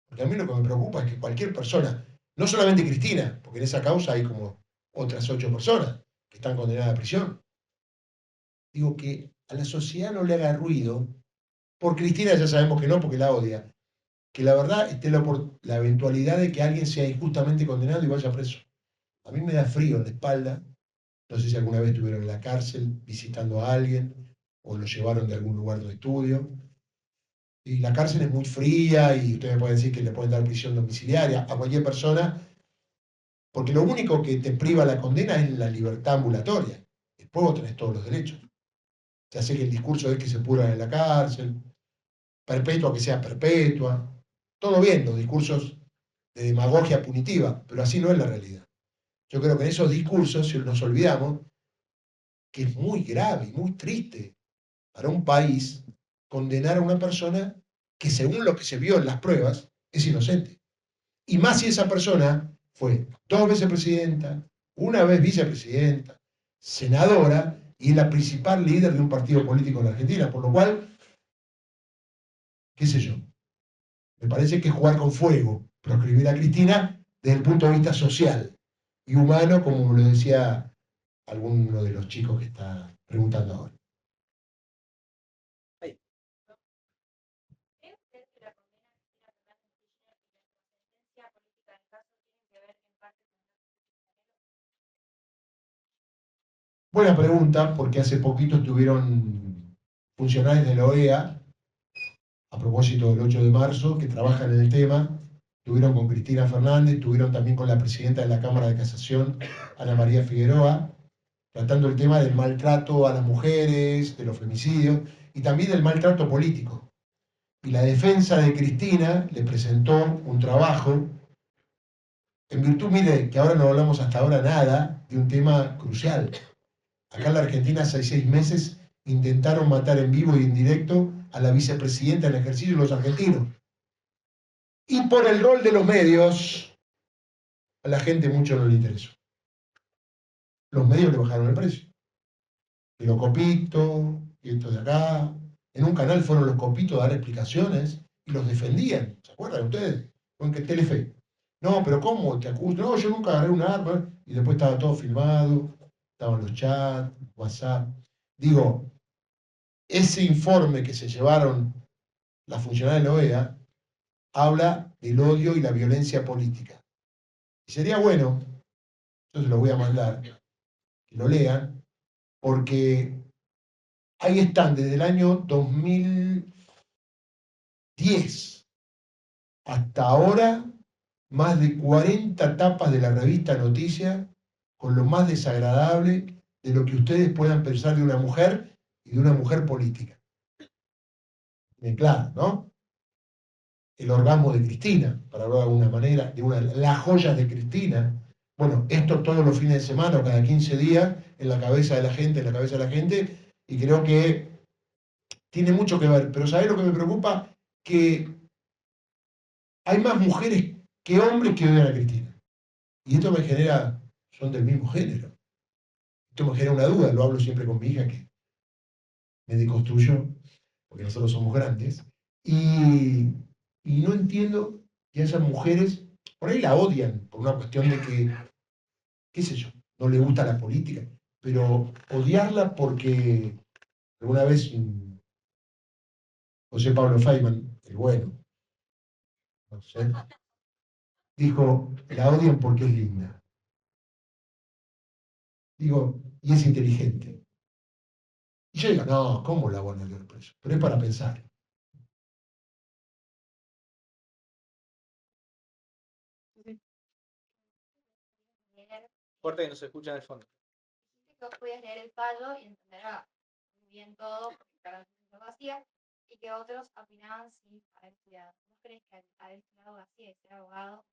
Porque a mí lo que me preocupa es que cualquier persona, no solamente Cristina, porque en esa causa hay como otras 8 personas que están condenadas a prisión. Digo que a la sociedad no le haga ruido, por Cristina ya sabemos que no, porque la odia, que la verdad esté la eventualidad de que alguien sea injustamente condenado y vaya preso. A mí me da frío en la espalda, no sé si alguna vez estuvieron en la cárcel visitando a alguien o lo llevaron de algún lugar de estudio. Y la cárcel es muy fría y ustedes pueden decir que le pueden dar prisión domiciliaria a cualquier persona, porque lo único que te priva la condena es la libertad ambulatoria. Después vos tenés todos los derechos. Ya sé que el discurso es que se purgan en la cárcel, perpetua que sea perpetua. Todo bien, los discursos de demagogia punitiva, pero así no es la realidad. Yo creo que en esos discursos nos olvidamos que es muy grave y muy triste para un país condenar a una persona que según lo que se vio en las pruebas es inocente. Y más si esa persona fue 2 veces presidenta, una vez vicepresidenta, senadora y la principal líder de un partido político en la Argentina. Por lo cual, qué sé yo, me parece que es jugar con fuego, proscribir a Cristina desde el punto de vista social y humano, como lo decía alguno de los chicos que está preguntando ahora. ¿Cree usted que la condena de Cristina Fernández de Kirchner y la trascendencia política del caso tienen que ver en parte con el Buena pregunta, porque hace poquito estuvieron funcionarios de la OEA, a propósito del 8 de marzo, que trabajan en el tema. Estuvieron con Cristina Fernández, estuvieron también con la presidenta de la Cámara de Casación, Ana María Figueroa, tratando el tema del maltrato a las mujeres, de los femicidios y también del maltrato político. Y la defensa de Cristina le presentó un trabajo, en virtud, mire, que ahora no hablamos hasta ahora nada de un tema crucial. Acá en la Argentina hace 6 meses intentaron matar en vivo y en directo a la vicepresidenta en ejercicio de los argentinos. Y por el rol de los medios, a la gente mucho no le interesó. Los medios le bajaron el precio. Y los copitos, y esto de acá. En un canal fueron los copitos a dar explicaciones y los defendían. ¿Se acuerdan ustedes? Con que Telefe. No, pero ¿cómo te acusan? No, yo nunca agarré un arma. Y después estaba todo filmado, estaban los chats, WhatsApp. Digo, ese informe que se llevaron las funcionarias de la OEA habla del odio y la violencia política. Y sería bueno, yo se lo voy a mandar, que lo lean, porque ahí están desde el año 2010 hasta ahora más de 40 tapas de la revista Noticias con lo más desagradable de lo que ustedes puedan pensar de una mujer y de una mujer política. Bien claro, ¿no? El orgasmo de Cristina, para hablar de alguna manera, las joyas de Cristina. Bueno, esto todos los fines de semana o cada 15 días en la cabeza de la gente, en la cabeza de la gente, y creo que tiene mucho que ver. Pero ¿sabés lo que me preocupa? Que hay más mujeres que hombres que odian a Cristina. Y esto me genera, son del mismo género. Esto me genera una duda, lo hablo siempre con mi hija que me deconstruyó, porque nosotros somos grandes, y no entiendo que esas mujeres, por ahí la odian, por una cuestión de que, qué sé yo, no le gusta la política, pero odiarla porque alguna vez José Pablo Feynman, el bueno, no sé, dijo, la odian porque es linda. Digo, y es inteligente. Y yo digo, no, ¿cómo la van a odiar por eso? Pero es para pensar. corta que no se escucha en el fondo. Que vos podías leer el fallo y entender muy bien todo, porque cada vez es vacía, y que otros opinaban sin haber estudiado. ¿No crees que al haber estudiado García y ser abogado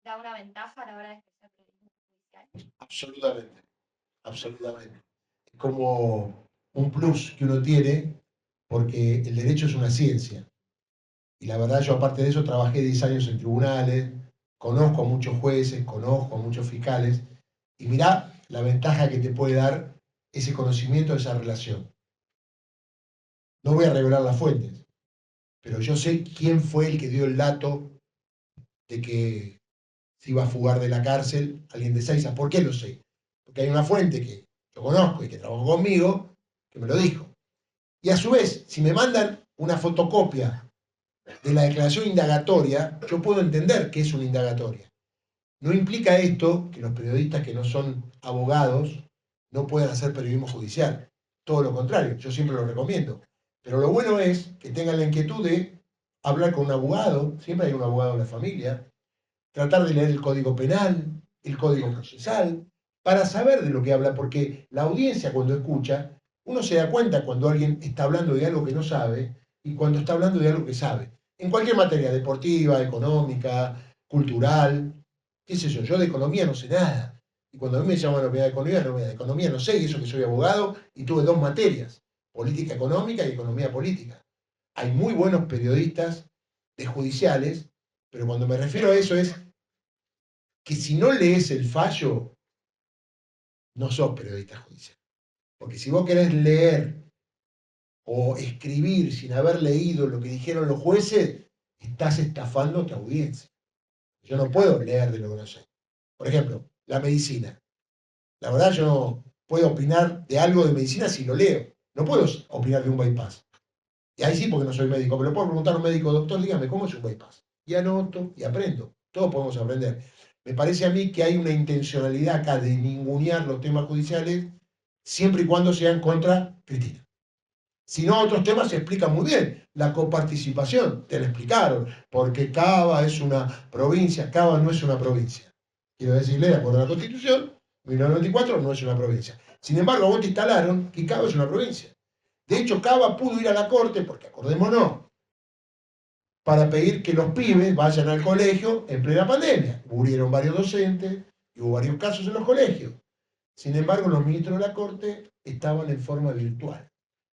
da una ventaja a la hora de ejercer periodismo judicial? Absolutamente, absolutamente. Es como un plus que uno tiene, porque el derecho es una ciencia. Y la verdad, yo aparte de eso trabajé 10 años en tribunales, conozco a muchos jueces, conozco a muchos fiscales, y mirá la ventaja que te puede dar ese conocimiento de esa relación. No voy a revelar las fuentes, pero yo sé quién fue el que dio el dato de que se iba a fugar de la cárcel alguien de Seiza. ¿Por qué lo sé? Porque hay una fuente que yo conozco y que trabajó conmigo que me lo dijo. Y a su vez, si me mandan una fotocopia de la declaración indagatoria, yo puedo entender que es una indagatoria. No implica esto que los periodistas que no son abogados no puedan hacer periodismo judicial. Todo lo contrario, yo siempre lo recomiendo. Pero lo bueno es que tengan la inquietud de hablar con un abogado, siempre hay un abogado en la familia, tratar de leer el Código Penal, el Código Procesal, para saber de lo que habla, porque la audiencia cuando escucha, uno se da cuenta cuando alguien está hablando de algo que no sabe y cuando está hablando de algo que sabe. En cualquier materia, deportiva, económica, cultural, qué sé yo, yo de economía no sé nada. Y cuando a mí me llaman a la opinión de economía no sé, y eso que soy abogado y tuve 2 materias, política económica y economía política. Hay muy buenos periodistas de judiciales, pero cuando me refiero a eso es que si no lees el fallo, no sos periodista judicial. Porque si vos querés leer o escribir sin haber leído lo que dijeron los jueces, estás estafando a tu audiencia. Yo no puedo leer de lo que no sé. Por ejemplo, la medicina. La verdad yo no puedo opinar de algo de medicina si lo leo. No puedo opinar de un bypass. Y ahí sí porque no soy médico, pero le puedo preguntar a un médico, doctor, dígame, ¿cómo es un bypass? Y anoto y aprendo. Todos podemos aprender. Me parece a mí que hay una intencionalidad acá de ningunear los temas judiciales siempre y cuando sean contra Cristina. Si no, otros temas se explican muy bien. La coparticipación, te lo explicaron, porque Cava es una provincia, Cava no es una provincia. Quiero decirle, de acuerdo a la Constitución, 1994 no es una provincia. Sin embargo, vos te instalaron que Cava es una provincia. De hecho, Cava pudo ir a la corte, porque acordémonos, para pedir que los pibes vayan al colegio en plena pandemia. Murieron varios docentes y hubo varios casos en los colegios. Sin embargo, los ministros de la corte estaban en forma virtual.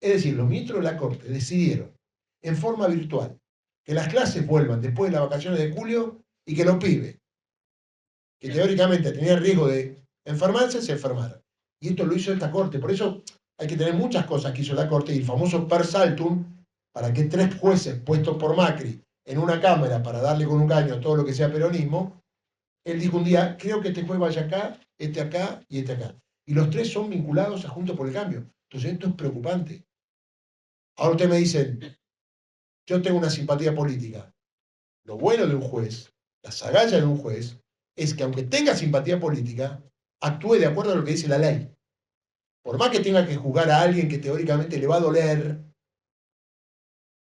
Es decir, los ministros de la corte decidieron en forma virtual que las clases vuelvan después de las vacaciones de julio y que los pibes, que teóricamente tenían riesgo de enfermarse, se enfermaran. Y esto lo hizo esta corte. Por eso hay que tener muchas cosas que hizo la corte y el famoso per saltum, para que 3 jueces puestos por Macri en una cámara para darle con un caño a todo lo que sea peronismo, él dijo un día, creo que este juez vaya acá y este acá. Y los 3 son vinculados a Juntos por el Cambio. Entonces esto es preocupante. Ahora ustedes me dicen, yo tengo una simpatía política. Lo bueno de un juez, la agallas de un juez, es que aunque tenga simpatía política, actúe de acuerdo a lo que dice la ley. Por más que tenga que juzgar a alguien que teóricamente le va a doler,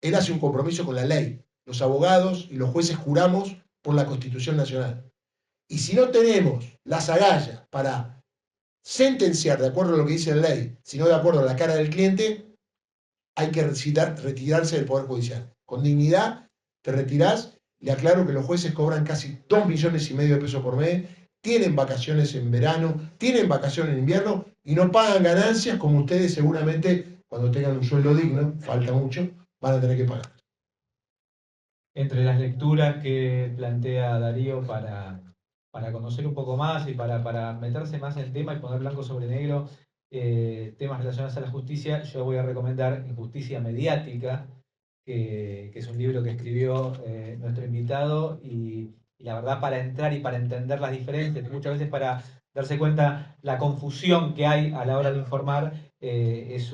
él hace un compromiso con la ley. Los abogados y los jueces juramos por la Constitución Nacional. Y si no tenemos las agallas para sentenciar de acuerdo a lo que dice la ley, sino de acuerdo a la cara del cliente, hay que retirarse del Poder Judicial. Con dignidad te retirás. Le aclaro que los jueces cobran casi 2,5 millones de pesos por mes, tienen vacaciones en verano, tienen vacaciones en invierno y no pagan ganancias como ustedes seguramente cuando tengan un sueldo digno, falta mucho, van a tener que pagar. Entre las lecturas que plantea Darío para conocer un poco más y para meterse más en el tema y poner blanco sobre negro temas relacionados a la justicia, yo voy a recomendar Injusticia Mediática, que es un libro que escribió nuestro invitado y la verdad para entrar y para entender las diferencias, muchas veces para darse cuenta la confusión que hay a la hora de informar, es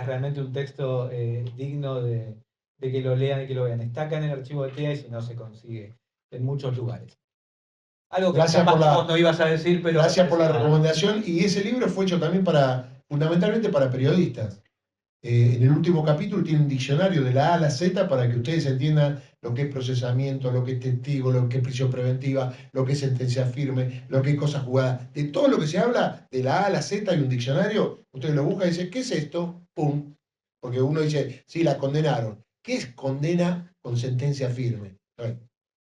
realmente un texto digno de que lo lean y que lo vean. Está acá en el archivo de TEA y si no se consigue en muchos lugares. Algo que Gracias por vos no ibas a decir, pero... Gracias por la recomendación. Y ese libro fue hecho también fundamentalmente para periodistas. En el último capítulo tiene un diccionario de la A a la Z para que ustedes entiendan lo que es procesamiento, lo que es testigo, lo que es prisión preventiva, lo que es sentencia firme, lo que es cosa jugada. De todo lo que se habla, de la A a la Z hay un diccionario, ustedes lo buscan y dicen, ¿qué es esto? ¡Pum! Porque uno dice, sí, la condenaron. ¿Qué es condena con sentencia firme?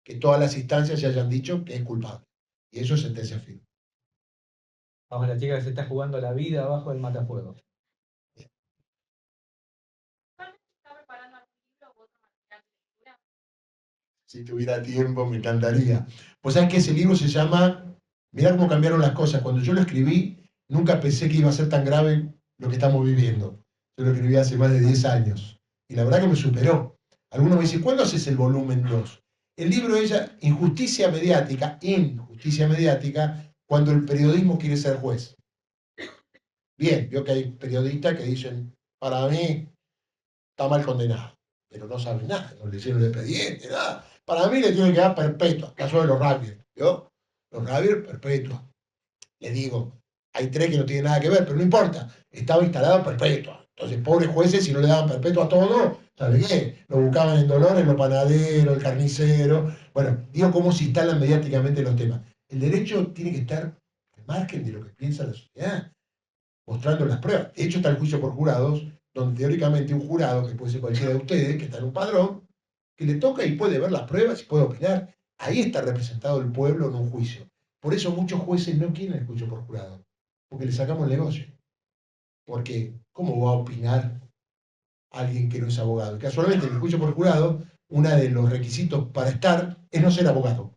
Que todas las instancias se hayan dicho que es culpable. Y eso es sentencia firme. Vamos, la chica que se está jugando la vida abajo del matafuego. ¿Está preparando algún libro u otro material de lectura? Si tuviera tiempo, me encantaría. Pues sabes que ese libro se llama, mirá cómo cambiaron las cosas. Cuando yo lo escribí, nunca pensé que iba a ser tan grave lo que estamos viviendo. Yo lo escribí hace más de 10 años. Y la verdad que me superó. Algunos me dicen, ¿cuándo haces el volumen 2? El libro es Injusticia Mediática, cuando el periodismo quiere ser juez. Bien, veo que hay periodistas que dicen, para mí está mal condenado, pero no saben nada, no le hicieron el expediente, nada. Para mí le tienen que dar perpetua, caso de los Rabier, ¿yo? Los Rabier, perpetua. Les digo, hay 3 que no tienen nada que ver, pero no importa, estaba instalada perpetua. Entonces, pobres jueces, si no le daban perpetua a todos, ¿sabe qué? Lo buscaban en Dolores, los panaderos, el carnicero. Bueno, digo cómo se instalan mediáticamente los temas. El derecho tiene que estar al margen de lo que piensa la sociedad, mostrando las pruebas. De hecho, está el juicio por jurados, donde teóricamente un jurado, que puede ser cualquiera de ustedes, que está en un padrón, que le toca y puede ver las pruebas y puede opinar. Ahí está representado el pueblo en un juicio. Por eso muchos jueces no quieren el juicio por jurado, porque le sacamos el negocio. Porque, ¿cómo va a opinar alguien que no es abogado? Y casualmente, en el juicio por jurado, uno de los requisitos para estar es no ser abogado.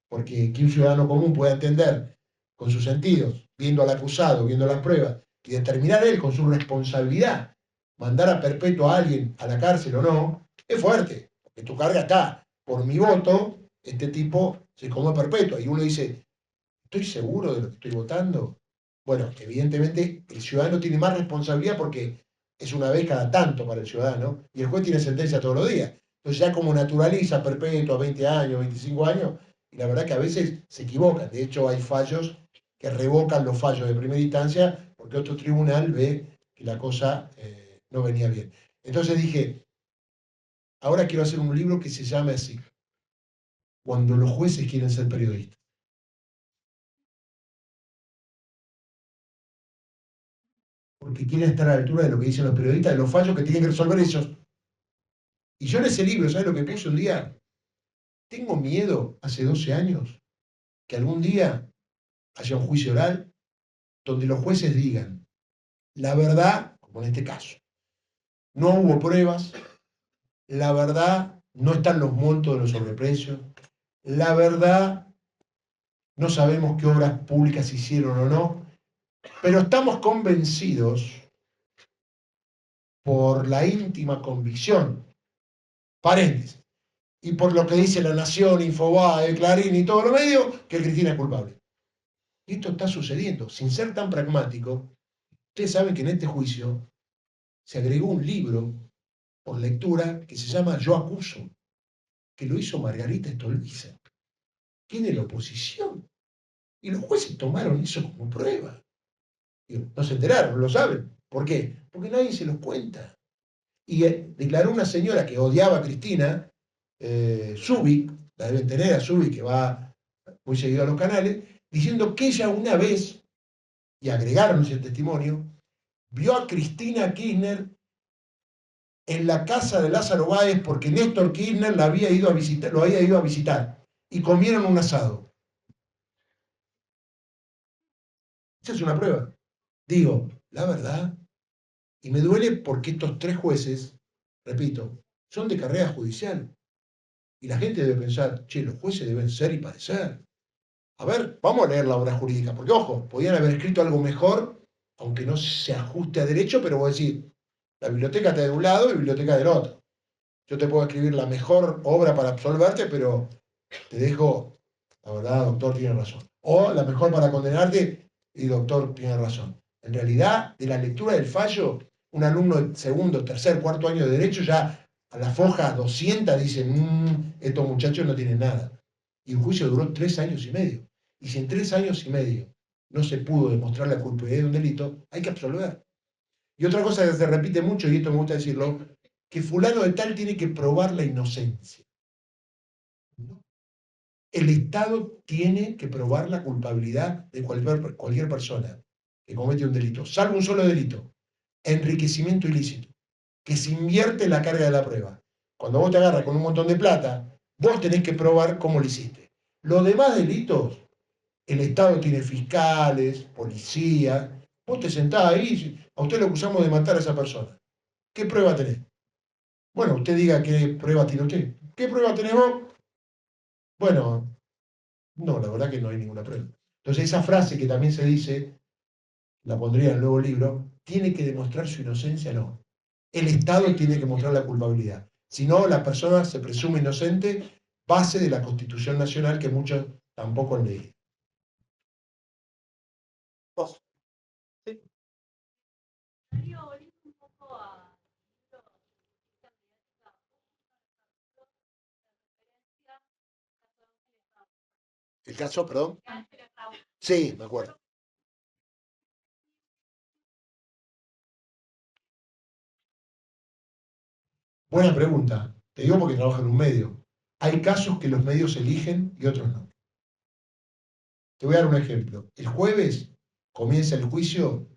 Porque que un ciudadano común pueda entender con sus sentidos, viendo al acusado, viendo las pruebas, y determinar él con su responsabilidad, mandar a perpetuo a alguien a la cárcel o no, es fuerte, porque tu carga está, por mi voto, este tipo se come perpetua. Y uno dice, ¿estoy seguro de lo que estoy votando? Bueno, evidentemente el ciudadano tiene más responsabilidad porque es una vez cada tanto para el ciudadano, y el juez tiene sentencia todos los días. Entonces ya como naturaliza perpetua, 20 años, 25 años, y la verdad que a veces se equivocan. De hecho, hay fallos que revocan los fallos de primera instancia porque otro tribunal ve que la cosa no venía bien. Entonces dije, ahora quiero hacer un libro que se llame así, Cuando los jueces quieren ser periodistas. Porque quieren estar a la altura de lo que dicen los periodistas, de los fallos que tienen que resolver ellos. Y yo en ese libro, ¿sabes lo que puse un día? Tengo miedo, hace 12 años, que algún día haya un juicio oral donde los jueces digan, la verdad, como en este caso, no hubo pruebas, la verdad, no están los montos de los sobreprecios, la verdad, no sabemos qué obras públicas se hicieron o no, pero estamos convencidos por la íntima convicción, paréntesis, y por lo que dice La Nación, Infobae, Clarín y todos los medios, que Cristina es culpable. Y esto está sucediendo. Sin ser tan pragmático, ustedes saben que en este juicio se agregó un libro por lectura que se llama Yo acuso, que lo hizo Margarita Stolbizer, tiene la oposición. Y los jueces tomaron eso como prueba. Y no se enteraron, no lo saben. ¿Por qué? Porque nadie se los cuenta. Y declaró una señora que odiaba a Cristina, Zubik, la deben tener a Zubik, que va muy seguido a los canales, diciendo que ella una vez, y agregaron ese testimonio, vio a Cristina Kirchner en la casa de Lázaro Báez porque Néstor Kirchner la había ido a visitar, lo había ido a visitar y comieron un asado. Esa es una prueba. Digo, la verdad, y me duele porque estos 3 jueces, repito, son de carrera judicial. Y la gente debe pensar, che, los jueces deben ser y parecer. A ver, vamos a leer la obra jurídica, porque ojo, podían haber escrito algo mejor, aunque no se ajuste a derecho, pero voy a decir, la biblioteca está de un lado y la biblioteca del otro. Yo te puedo escribir la mejor obra para absolverte, pero te dejo, la verdad, doctor, tiene razón. O la mejor para condenarte, y doctor, tiene razón. En realidad, de la lectura del fallo, un alumno de segundo, tercer, cuarto año de derecho ya a la foja 200 dice, estos muchachos no tienen nada. Y el juicio duró 3 años y medio. Y si en 3 años y medio no se pudo demostrar la culpabilidad de un delito, hay que absolver. Y otra cosa que se repite mucho, y esto me gusta decirlo, que fulano de tal tiene que probar la inocencia. ¿No? El Estado tiene que probar la culpabilidad de cualquier persona que comete un delito, salvo un solo delito, enriquecimiento ilícito, que se invierte la carga de la prueba. Cuando vos te agarras con un montón de plata, vos tenés que probar cómo lo hiciste. Los demás delitos, el Estado tiene fiscales, policías, vos te sentás ahí, a usted lo acusamos de matar a esa persona. ¿Qué prueba tenés? Bueno, usted diga qué prueba tiene usted. ¿Qué prueba tenés vos? Bueno, no, la verdad que no hay ninguna prueba. Entonces esa frase que también se dice, la pondría en el nuevo libro, tiene que demostrar su inocencia, no. El Estado tiene que mostrar la culpabilidad. Si no, la persona se presume inocente, base de la Constitución Nacional que muchos tampoco han leído. Vos. Sí. ¿El caso, perdón? Sí, me acuerdo. Buena pregunta. Te digo porque trabajo en un medio. Hay casos que los medios eligen y otros no. Te voy a dar un ejemplo. El jueves comienza el juicio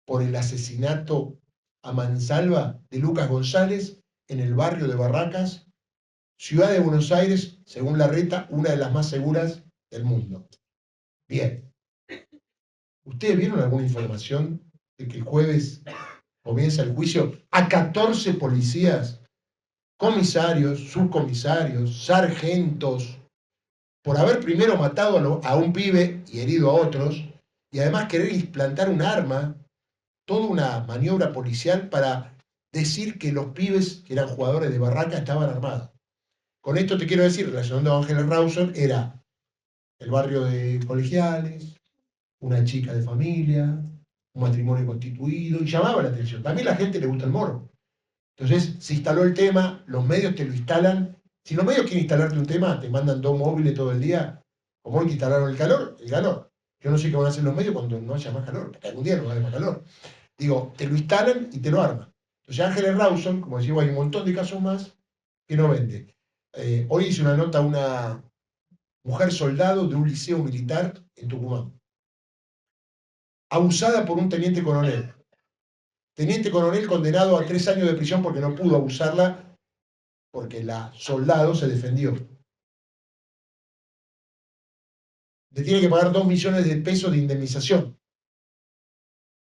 por el asesinato a mansalva de Lucas González en el barrio de Barracas, ciudad de Buenos Aires, según la Reta, una de las más seguras del mundo. Bien. ¿Ustedes vieron alguna información de que el jueves comienza el juicio a 14 policías, comisarios, subcomisarios, sargentos, por haber primero matado a un pibe y herido a otros, y además querer implantar un arma, toda una maniobra policial para decir que los pibes que eran jugadores de Barraca estaban armados? Con esto te quiero decir, relacionando a Ángeles Rawson, era el barrio de Colegiales, una chica de familia, un matrimonio constituido, y llamaba la atención. También a la gente le gusta el morbo. Entonces se instaló el tema, los medios te lo instalan. Si los medios quieren instalarte un tema, te mandan dos móviles todo el día, como hoy que instalaron el calor. Yo no sé qué van a hacer los medios cuando no haya más calor, porque algún día no va a haber más calor. Digo, te lo instalan y te lo arman. Entonces Ángeles Rawson, como decimos, hay un montón de casos más que no vende. Hoy hice una nota a una mujer soldado de un liceo militar en Tucumán, abusada por un teniente coronel. Teniente coronel condenado a 3 años de prisión porque no pudo abusarla, porque la soldado se defendió. Le tiene que pagar 2 millones de pesos de indemnización.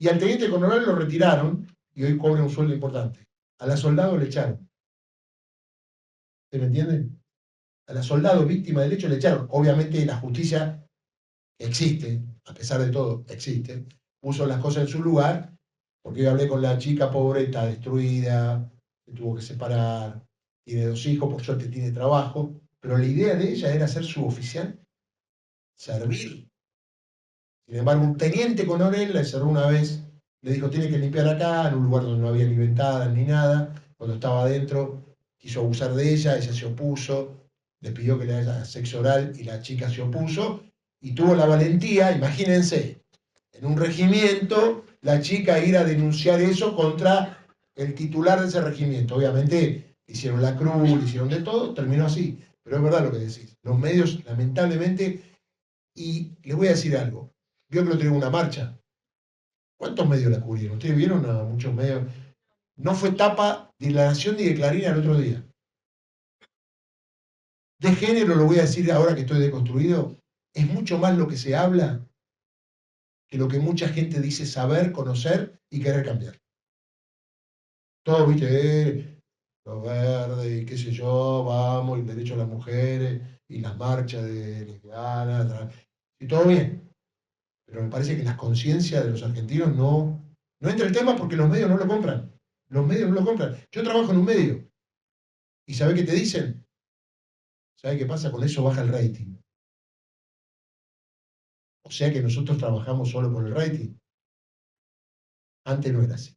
Y al teniente coronel lo retiraron y hoy cobra un sueldo importante. A la soldado le echaron. ¿Se me entiende? A la soldado víctima del hecho le echaron. Obviamente la justicia existe, a pesar de todo, existe. Puso las cosas en su lugar, porque yo hablé con la chica pobre, está destruida, se tuvo que separar, tiene 2 hijos, por suerte tiene trabajo, pero la idea de ella era ser suboficial, servir. Sin embargo, un teniente coronel la encerró una vez, le dijo, tiene que limpiar acá, en un lugar donde no había ni ventanas ni nada. Cuando estaba adentro, quiso abusar de ella se opuso, le pidió que le haga sexo oral y la chica se opuso, y tuvo la valentía, imagínense, en un regimiento, la chica ir a denunciar eso contra el titular de ese regimiento. Obviamente hicieron la cruz, le hicieron de todo, terminó así. Pero es verdad lo que decís. Los medios, lamentablemente, y les voy a decir algo. Vio que lo tenía una marcha. ¿Cuántos medios la cubrieron? ¿Ustedes vieron a muchos medios? No fue tapa de La Nación ni de Clarín el otro día. De género, lo voy a decir ahora que estoy deconstruido, es mucho más lo que se habla que lo que mucha gente dice saber, conocer y querer cambiar. Todo, viste, los verdes y qué sé yo, vamos, y el derecho a las mujeres, y las marchas de lesbianas, y todo bien. Pero me parece que las conciencias de los argentinos no entra el tema porque los medios no lo compran. Los medios no lo compran. Yo trabajo en un medio. ¿Y sabe qué te dicen? ¿Sabe qué pasa? Con eso baja el rating. O sea que nosotros trabajamos solo por el rating. Antes no era así.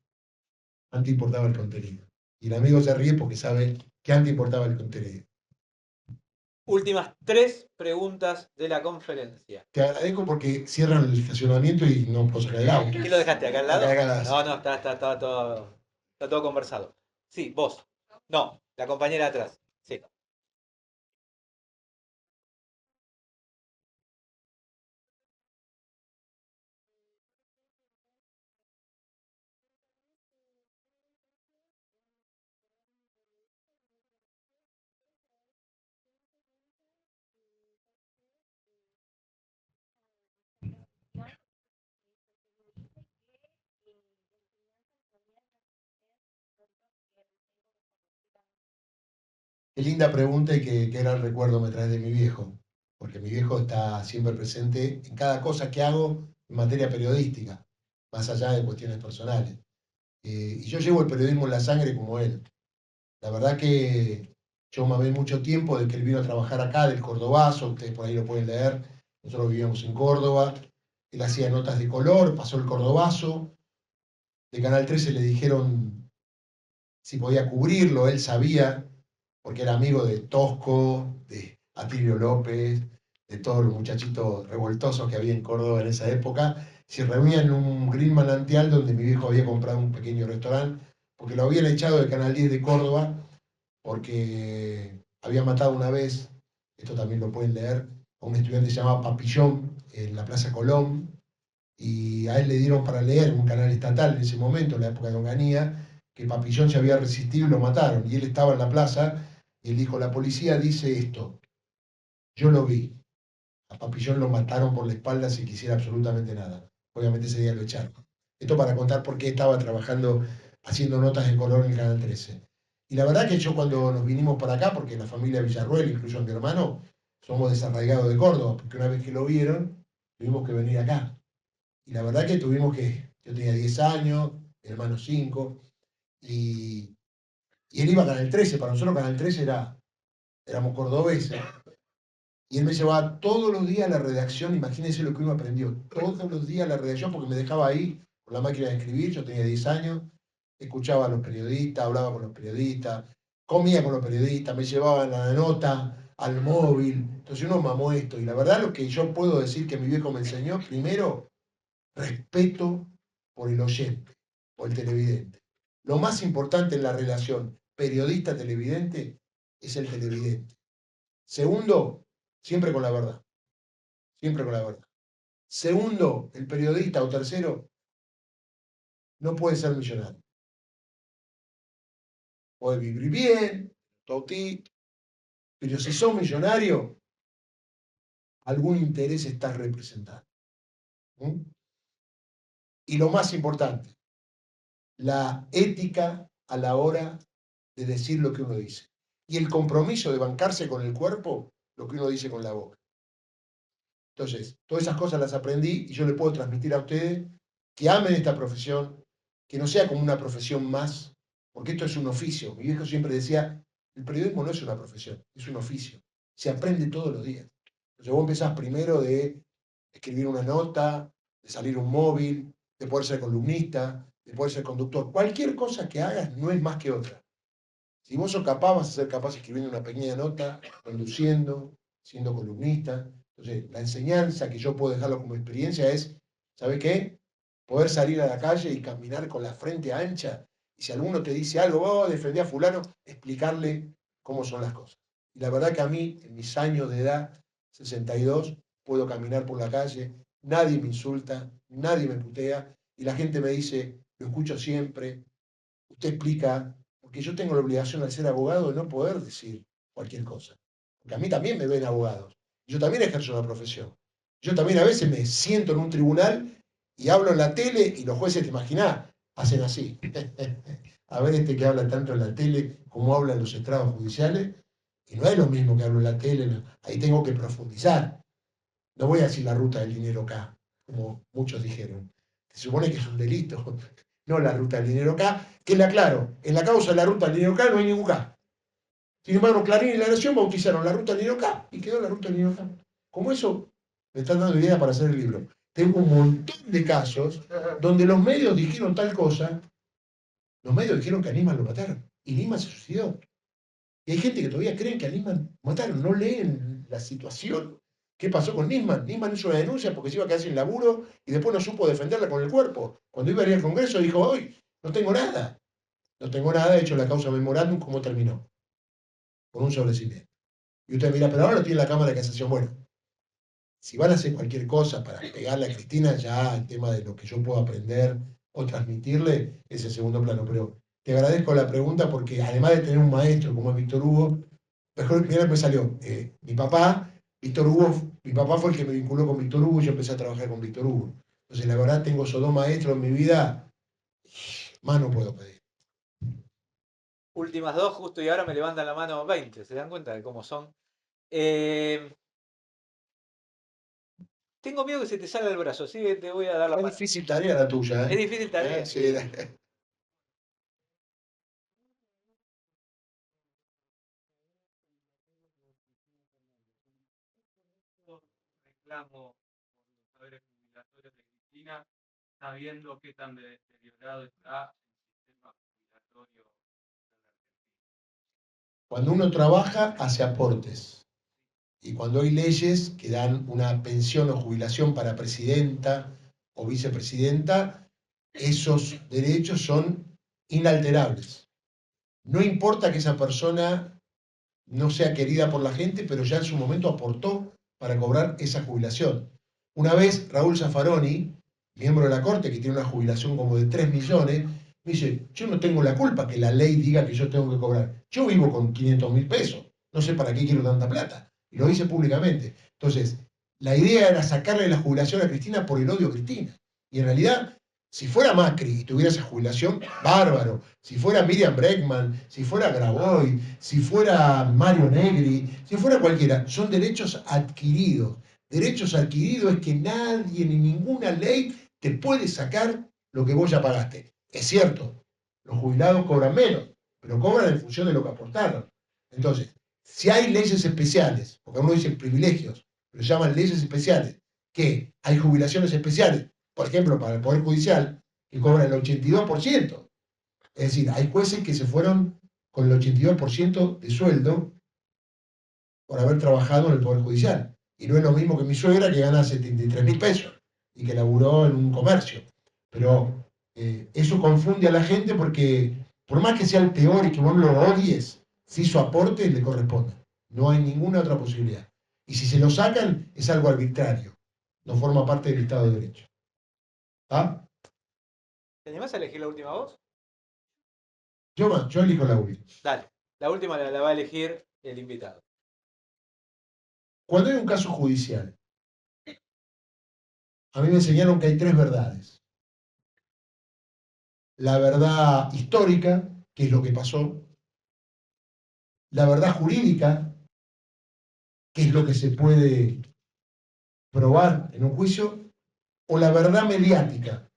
Antes importaba el contenido. Y el amigo se ríe porque sabe que antes importaba el contenido. Últimas 3 preguntas de la conferencia. Te agradezco porque cierran el estacionamiento y no puedo sacar el auto. ¿Qué lo dejaste acá al lado? Acá al lado. No, está todo conversado. Sí, vos. No, la compañera de atrás. Sí. Qué linda pregunta y qué gran recuerdo me trae de mi viejo, porque mi viejo está siempre presente en cada cosa que hago en materia periodística, más allá de cuestiones personales. Y yo llevo el periodismo en la sangre como él. La verdad que yo mamé mucho tiempo de que él vino a trabajar acá, del Cordobazo, ustedes por ahí lo pueden leer, nosotros vivíamos en Córdoba, él hacía notas de color, pasó el Cordobazo, de Canal 13 le dijeron si podía cubrirlo, él sabía, porque era amigo de Tosco, de Atilio López, de todos los muchachitos revoltosos que había en Córdoba en esa época, se reunían en un green manantial donde mi viejo había comprado un pequeño restaurante, porque lo habían echado del Canal 10 de Córdoba, porque había matado una vez, esto también lo pueden leer, a un estudiante llamado Papillón en la Plaza Colón, y a él le dieron para leer en un canal estatal en ese momento, en la época de Onganía, que Papillón se había resistido y lo mataron, y él estaba en la plaza, y él dijo, la policía dice esto, yo lo vi, a Papillón lo mataron por la espalda sin que hiciera absolutamente nada, obviamente ese día lo echaron. Esto para contar por qué estaba trabajando, haciendo notas de color en el Canal 13. Y la verdad que yo cuando nos vinimos para acá, porque la familia Villarruel, incluso a mi hermano, somos desarraigados de Córdoba, porque una vez que lo vieron, tuvimos que venir acá. Y la verdad que yo tenía 10 años, mi hermano 5, y él iba a Canal 13, para nosotros Canal 13 éramos cordobeses. Y él me llevaba todos los días a la redacción, imagínense lo que uno aprendió, todos los días a la redacción, porque me dejaba ahí con la máquina de escribir, yo tenía 10 años, escuchaba a los periodistas, hablaba con los periodistas, comía con los periodistas, me llevaban la nota al móvil, entonces uno mamó esto. Y la verdad lo que yo puedo decir que mi viejo me enseñó, primero, respeto por el oyente o el televidente. Lo más importante en la relación periodista-televidente es el televidente. Segundo, siempre con la verdad. Siempre con la verdad. Segundo, el periodista o tercero no puede ser millonario. Puede vivir bien, totito, pero si sos millonario, algún interés estás representando. ¿Mm? Y lo más importante, la ética a la hora de decir lo que uno dice. Y el compromiso de bancarse con el cuerpo lo que uno dice con la boca. Entonces, todas esas cosas las aprendí y yo le puedo transmitir a ustedes que amen esta profesión, que no sea como una profesión más, porque esto es un oficio. Mi viejo siempre decía, el periodismo no es una profesión, es un oficio. Se aprende todos los días. Entonces vos empezás primero de escribir una nota, de salir un móvil, de poder ser columnista, de poder ser conductor. Cualquier cosa que hagas no es más que otra. Si vos sos capaz, vas a ser capaz escribiendo una pequeña nota, conduciendo, siendo columnista. Entonces, la enseñanza que yo puedo dejarlo como experiencia es, ¿sabe qué? Poder salir a la calle y caminar con la frente ancha. Y si alguno te dice algo, vos defendí a fulano, explicarle cómo son las cosas. Y la verdad que a mí, en mis años de edad, 62, puedo caminar por la calle, nadie me insulta, nadie me putea, y la gente me dice, lo escucho siempre, usted explica, porque yo tengo la obligación al ser abogado de no poder decir cualquier cosa. Porque a mí también me ven abogados. Yo también ejerzo una profesión. Yo también a veces me siento en un tribunal y hablo en la tele y los jueces, te imaginás, hacen así. A ver este que habla tanto en la tele como habla en los estrados judiciales, y no es lo mismo que hablo en la tele, ahí tengo que profundizar. No voy a decir la ruta del dinero acá, como muchos dijeron. Se supone que es un delito, no la ruta del dinero acá, que le aclaro, en la causa de la ruta del dinero acá no hay ningún K. Sin embargo, Clarín y La Nación bautizaron la ruta del dinero acá y quedó la ruta del dinero acá. Como eso, me están dando idea para hacer el libro. Tengo un montón de casos donde los medios dijeron tal cosa, los medios dijeron que a Nisman lo mataron, y Nisman se suicidó. Y hay gente que todavía cree que a Nisman mataron, no leen la situación. ¿Qué pasó con Nisman? Nisman hizo una denuncia porque se iba a quedar sin laburo y después no supo defenderla con el cuerpo. Cuando iba a ir al Congreso dijo, hoy no tengo nada. No tengo nada, de hecho la causa memorándum, ¿cómo terminó? Con un sobrecimiento. Y usted mira, pero ahora lo tiene la Cámara de Casación. Bueno, si van a hacer cualquier cosa para pegarle a Cristina, ya el tema de lo que yo puedo aprender o transmitirle es el segundo plano. Pero te agradezco la pregunta porque además de tener un maestro como es Víctor Hugo, mejor primero me salió mi papá, Víctor Hugo, mi papá fue el que me vinculó con Víctor Hugo y yo empecé a trabajar con Víctor Hugo. Entonces la verdad tengo esos dos maestros en mi vida, más no puedo pedir. Últimas dos, justo y ahora me levantan la mano 20, ¿se dan cuenta de cómo son? Tengo miedo que se te salga el brazo, así que te voy a dar la Es palabra. difícil tarea la tuya, ¿eh? Es difícil tarea. Sí, Reclamo por los saberes jubilatorios de Cristina, sabiendo qué tan deteriorado está el sistema jubilatorio de la Argentina. Cuando uno trabaja, hace aportes. Y cuando hay leyes que dan una pensión o jubilación para presidenta o vicepresidenta, esos derechos son inalterables. No importa que esa persona no sea querida por la gente, pero ya en su momento aportó para cobrar esa jubilación. Una vez Raúl Zaffaroni, miembro de la Corte, que tiene una jubilación como de 3 millones, me dice, yo no tengo la culpa que la ley diga que yo tengo que cobrar. Yo vivo con 500.000 pesos, no sé para qué quiero tanta plata. Y lo dice públicamente. Entonces, la idea era sacarle la jubilación a Cristina por el odio a Cristina. Y en realidad, si fuera Macri y tuviera esa jubilación, bárbaro. Si fuera Miriam Bregman, si fuera Graboy, si fuera Mario Negri, si fuera cualquiera, son derechos adquiridos. Derechos adquiridos es que nadie ni ninguna ley te puede sacar lo que vos ya pagaste. Es cierto, los jubilados cobran menos, pero cobran en función de lo que aportaron. Entonces, si hay leyes especiales, porque uno dice privilegios, pero se llaman leyes especiales, que hay jubilaciones especiales, por ejemplo, para el Poder Judicial, que cobran el 82%. Es decir, hay jueces que se fueron con el 82% de sueldo por haber trabajado en el Poder Judicial. Y no es lo mismo que mi suegra, que gana 73.000 pesos y que laburó en un comercio. Pero eso confunde a la gente porque, por más que sea el peor y que vos lo odies, si su aporte le corresponde. No hay ninguna otra posibilidad. Y si se lo sacan, es algo arbitrario. No forma parte del Estado de Derecho. ¿Ah? ¿Te animás a elegir la última voz? Yo elijo la última. Dale, la última la va a elegir el invitado. Cuando hay un caso judicial, a mí me enseñaron que hay 3 verdades. La verdad histórica, que es lo que pasó. La verdad jurídica, que es lo que se puede probar en un juicio. O la verdad mediática,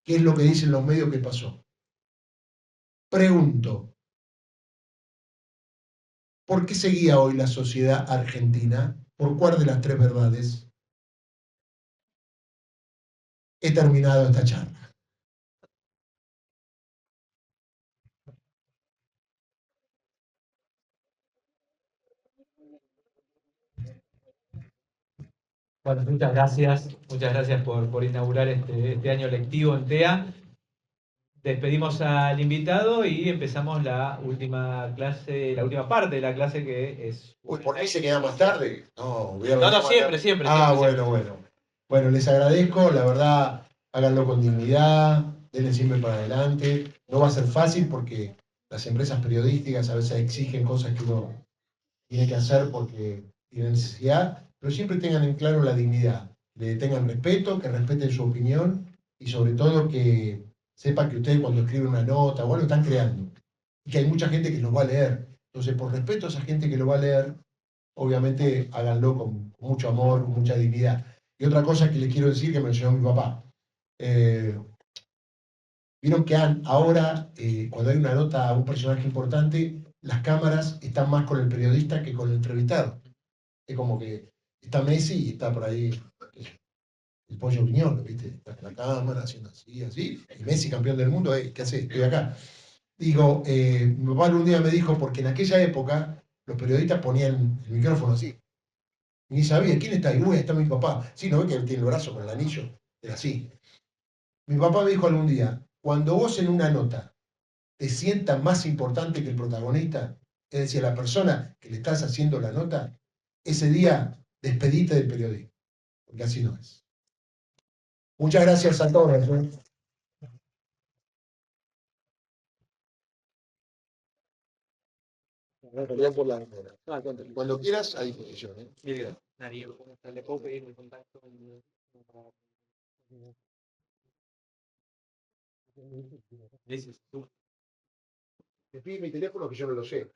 que es lo que dicen los medios que pasó. Pregunto, ¿por qué seguía hoy la sociedad argentina? ¿Por cuál de las 3 verdades he terminado esta charla? Bueno, muchas gracias por inaugurar este año lectivo en TEA. Despedimos al invitado y empezamos la última clase, la última parte de la clase que es... Uy, ¿por ahí se queda más tarde? No, siempre. Bueno. Bueno, les agradezco, la verdad, háganlo con dignidad, denle siempre para adelante. No va a ser fácil porque las empresas periodísticas a veces exigen cosas que uno tiene que hacer porque tiene necesidad, pero siempre tengan en claro la dignidad, le tengan respeto, que respeten su opinión y sobre todo que sepan que ustedes cuando escriben una nota o algo están creando y que hay mucha gente que los va a leer. Entonces, por respeto a esa gente que lo va a leer, obviamente háganlo con mucho amor, con mucha dignidad. Y otra cosa que les quiero decir que me enseñó mi papá. Vieron que ahora, cuando hay una nota a un personaje importante, las cámaras están más con el periodista que con el entrevistado. Es como que está Messi y está por ahí el Pollo Viñolo, ¿viste? Está en la cámara haciendo así, así. Y Messi, campeón del mundo, ¿qué hace? Estoy acá. Digo, mi papá un día me dijo, porque en aquella época los periodistas ponían el micrófono así. Y ni sabía, ¿quién está ahí? Uy, está mi papá. Sí, ¿no ve que él tiene el brazo con el anillo? Era así. Mi papá me dijo algún día, cuando vos en una nota te sientas más importante que el protagonista, es decir, la persona que le estás haciendo la nota, ese día despedite del periodismo, porque así no es. Muchas gracias a todos. Cuando quieras, a disposición. Mil gracias. Darío, ¿le puedo pedir el contacto? Dices tú. Te pide mi teléfono que yo no lo sé.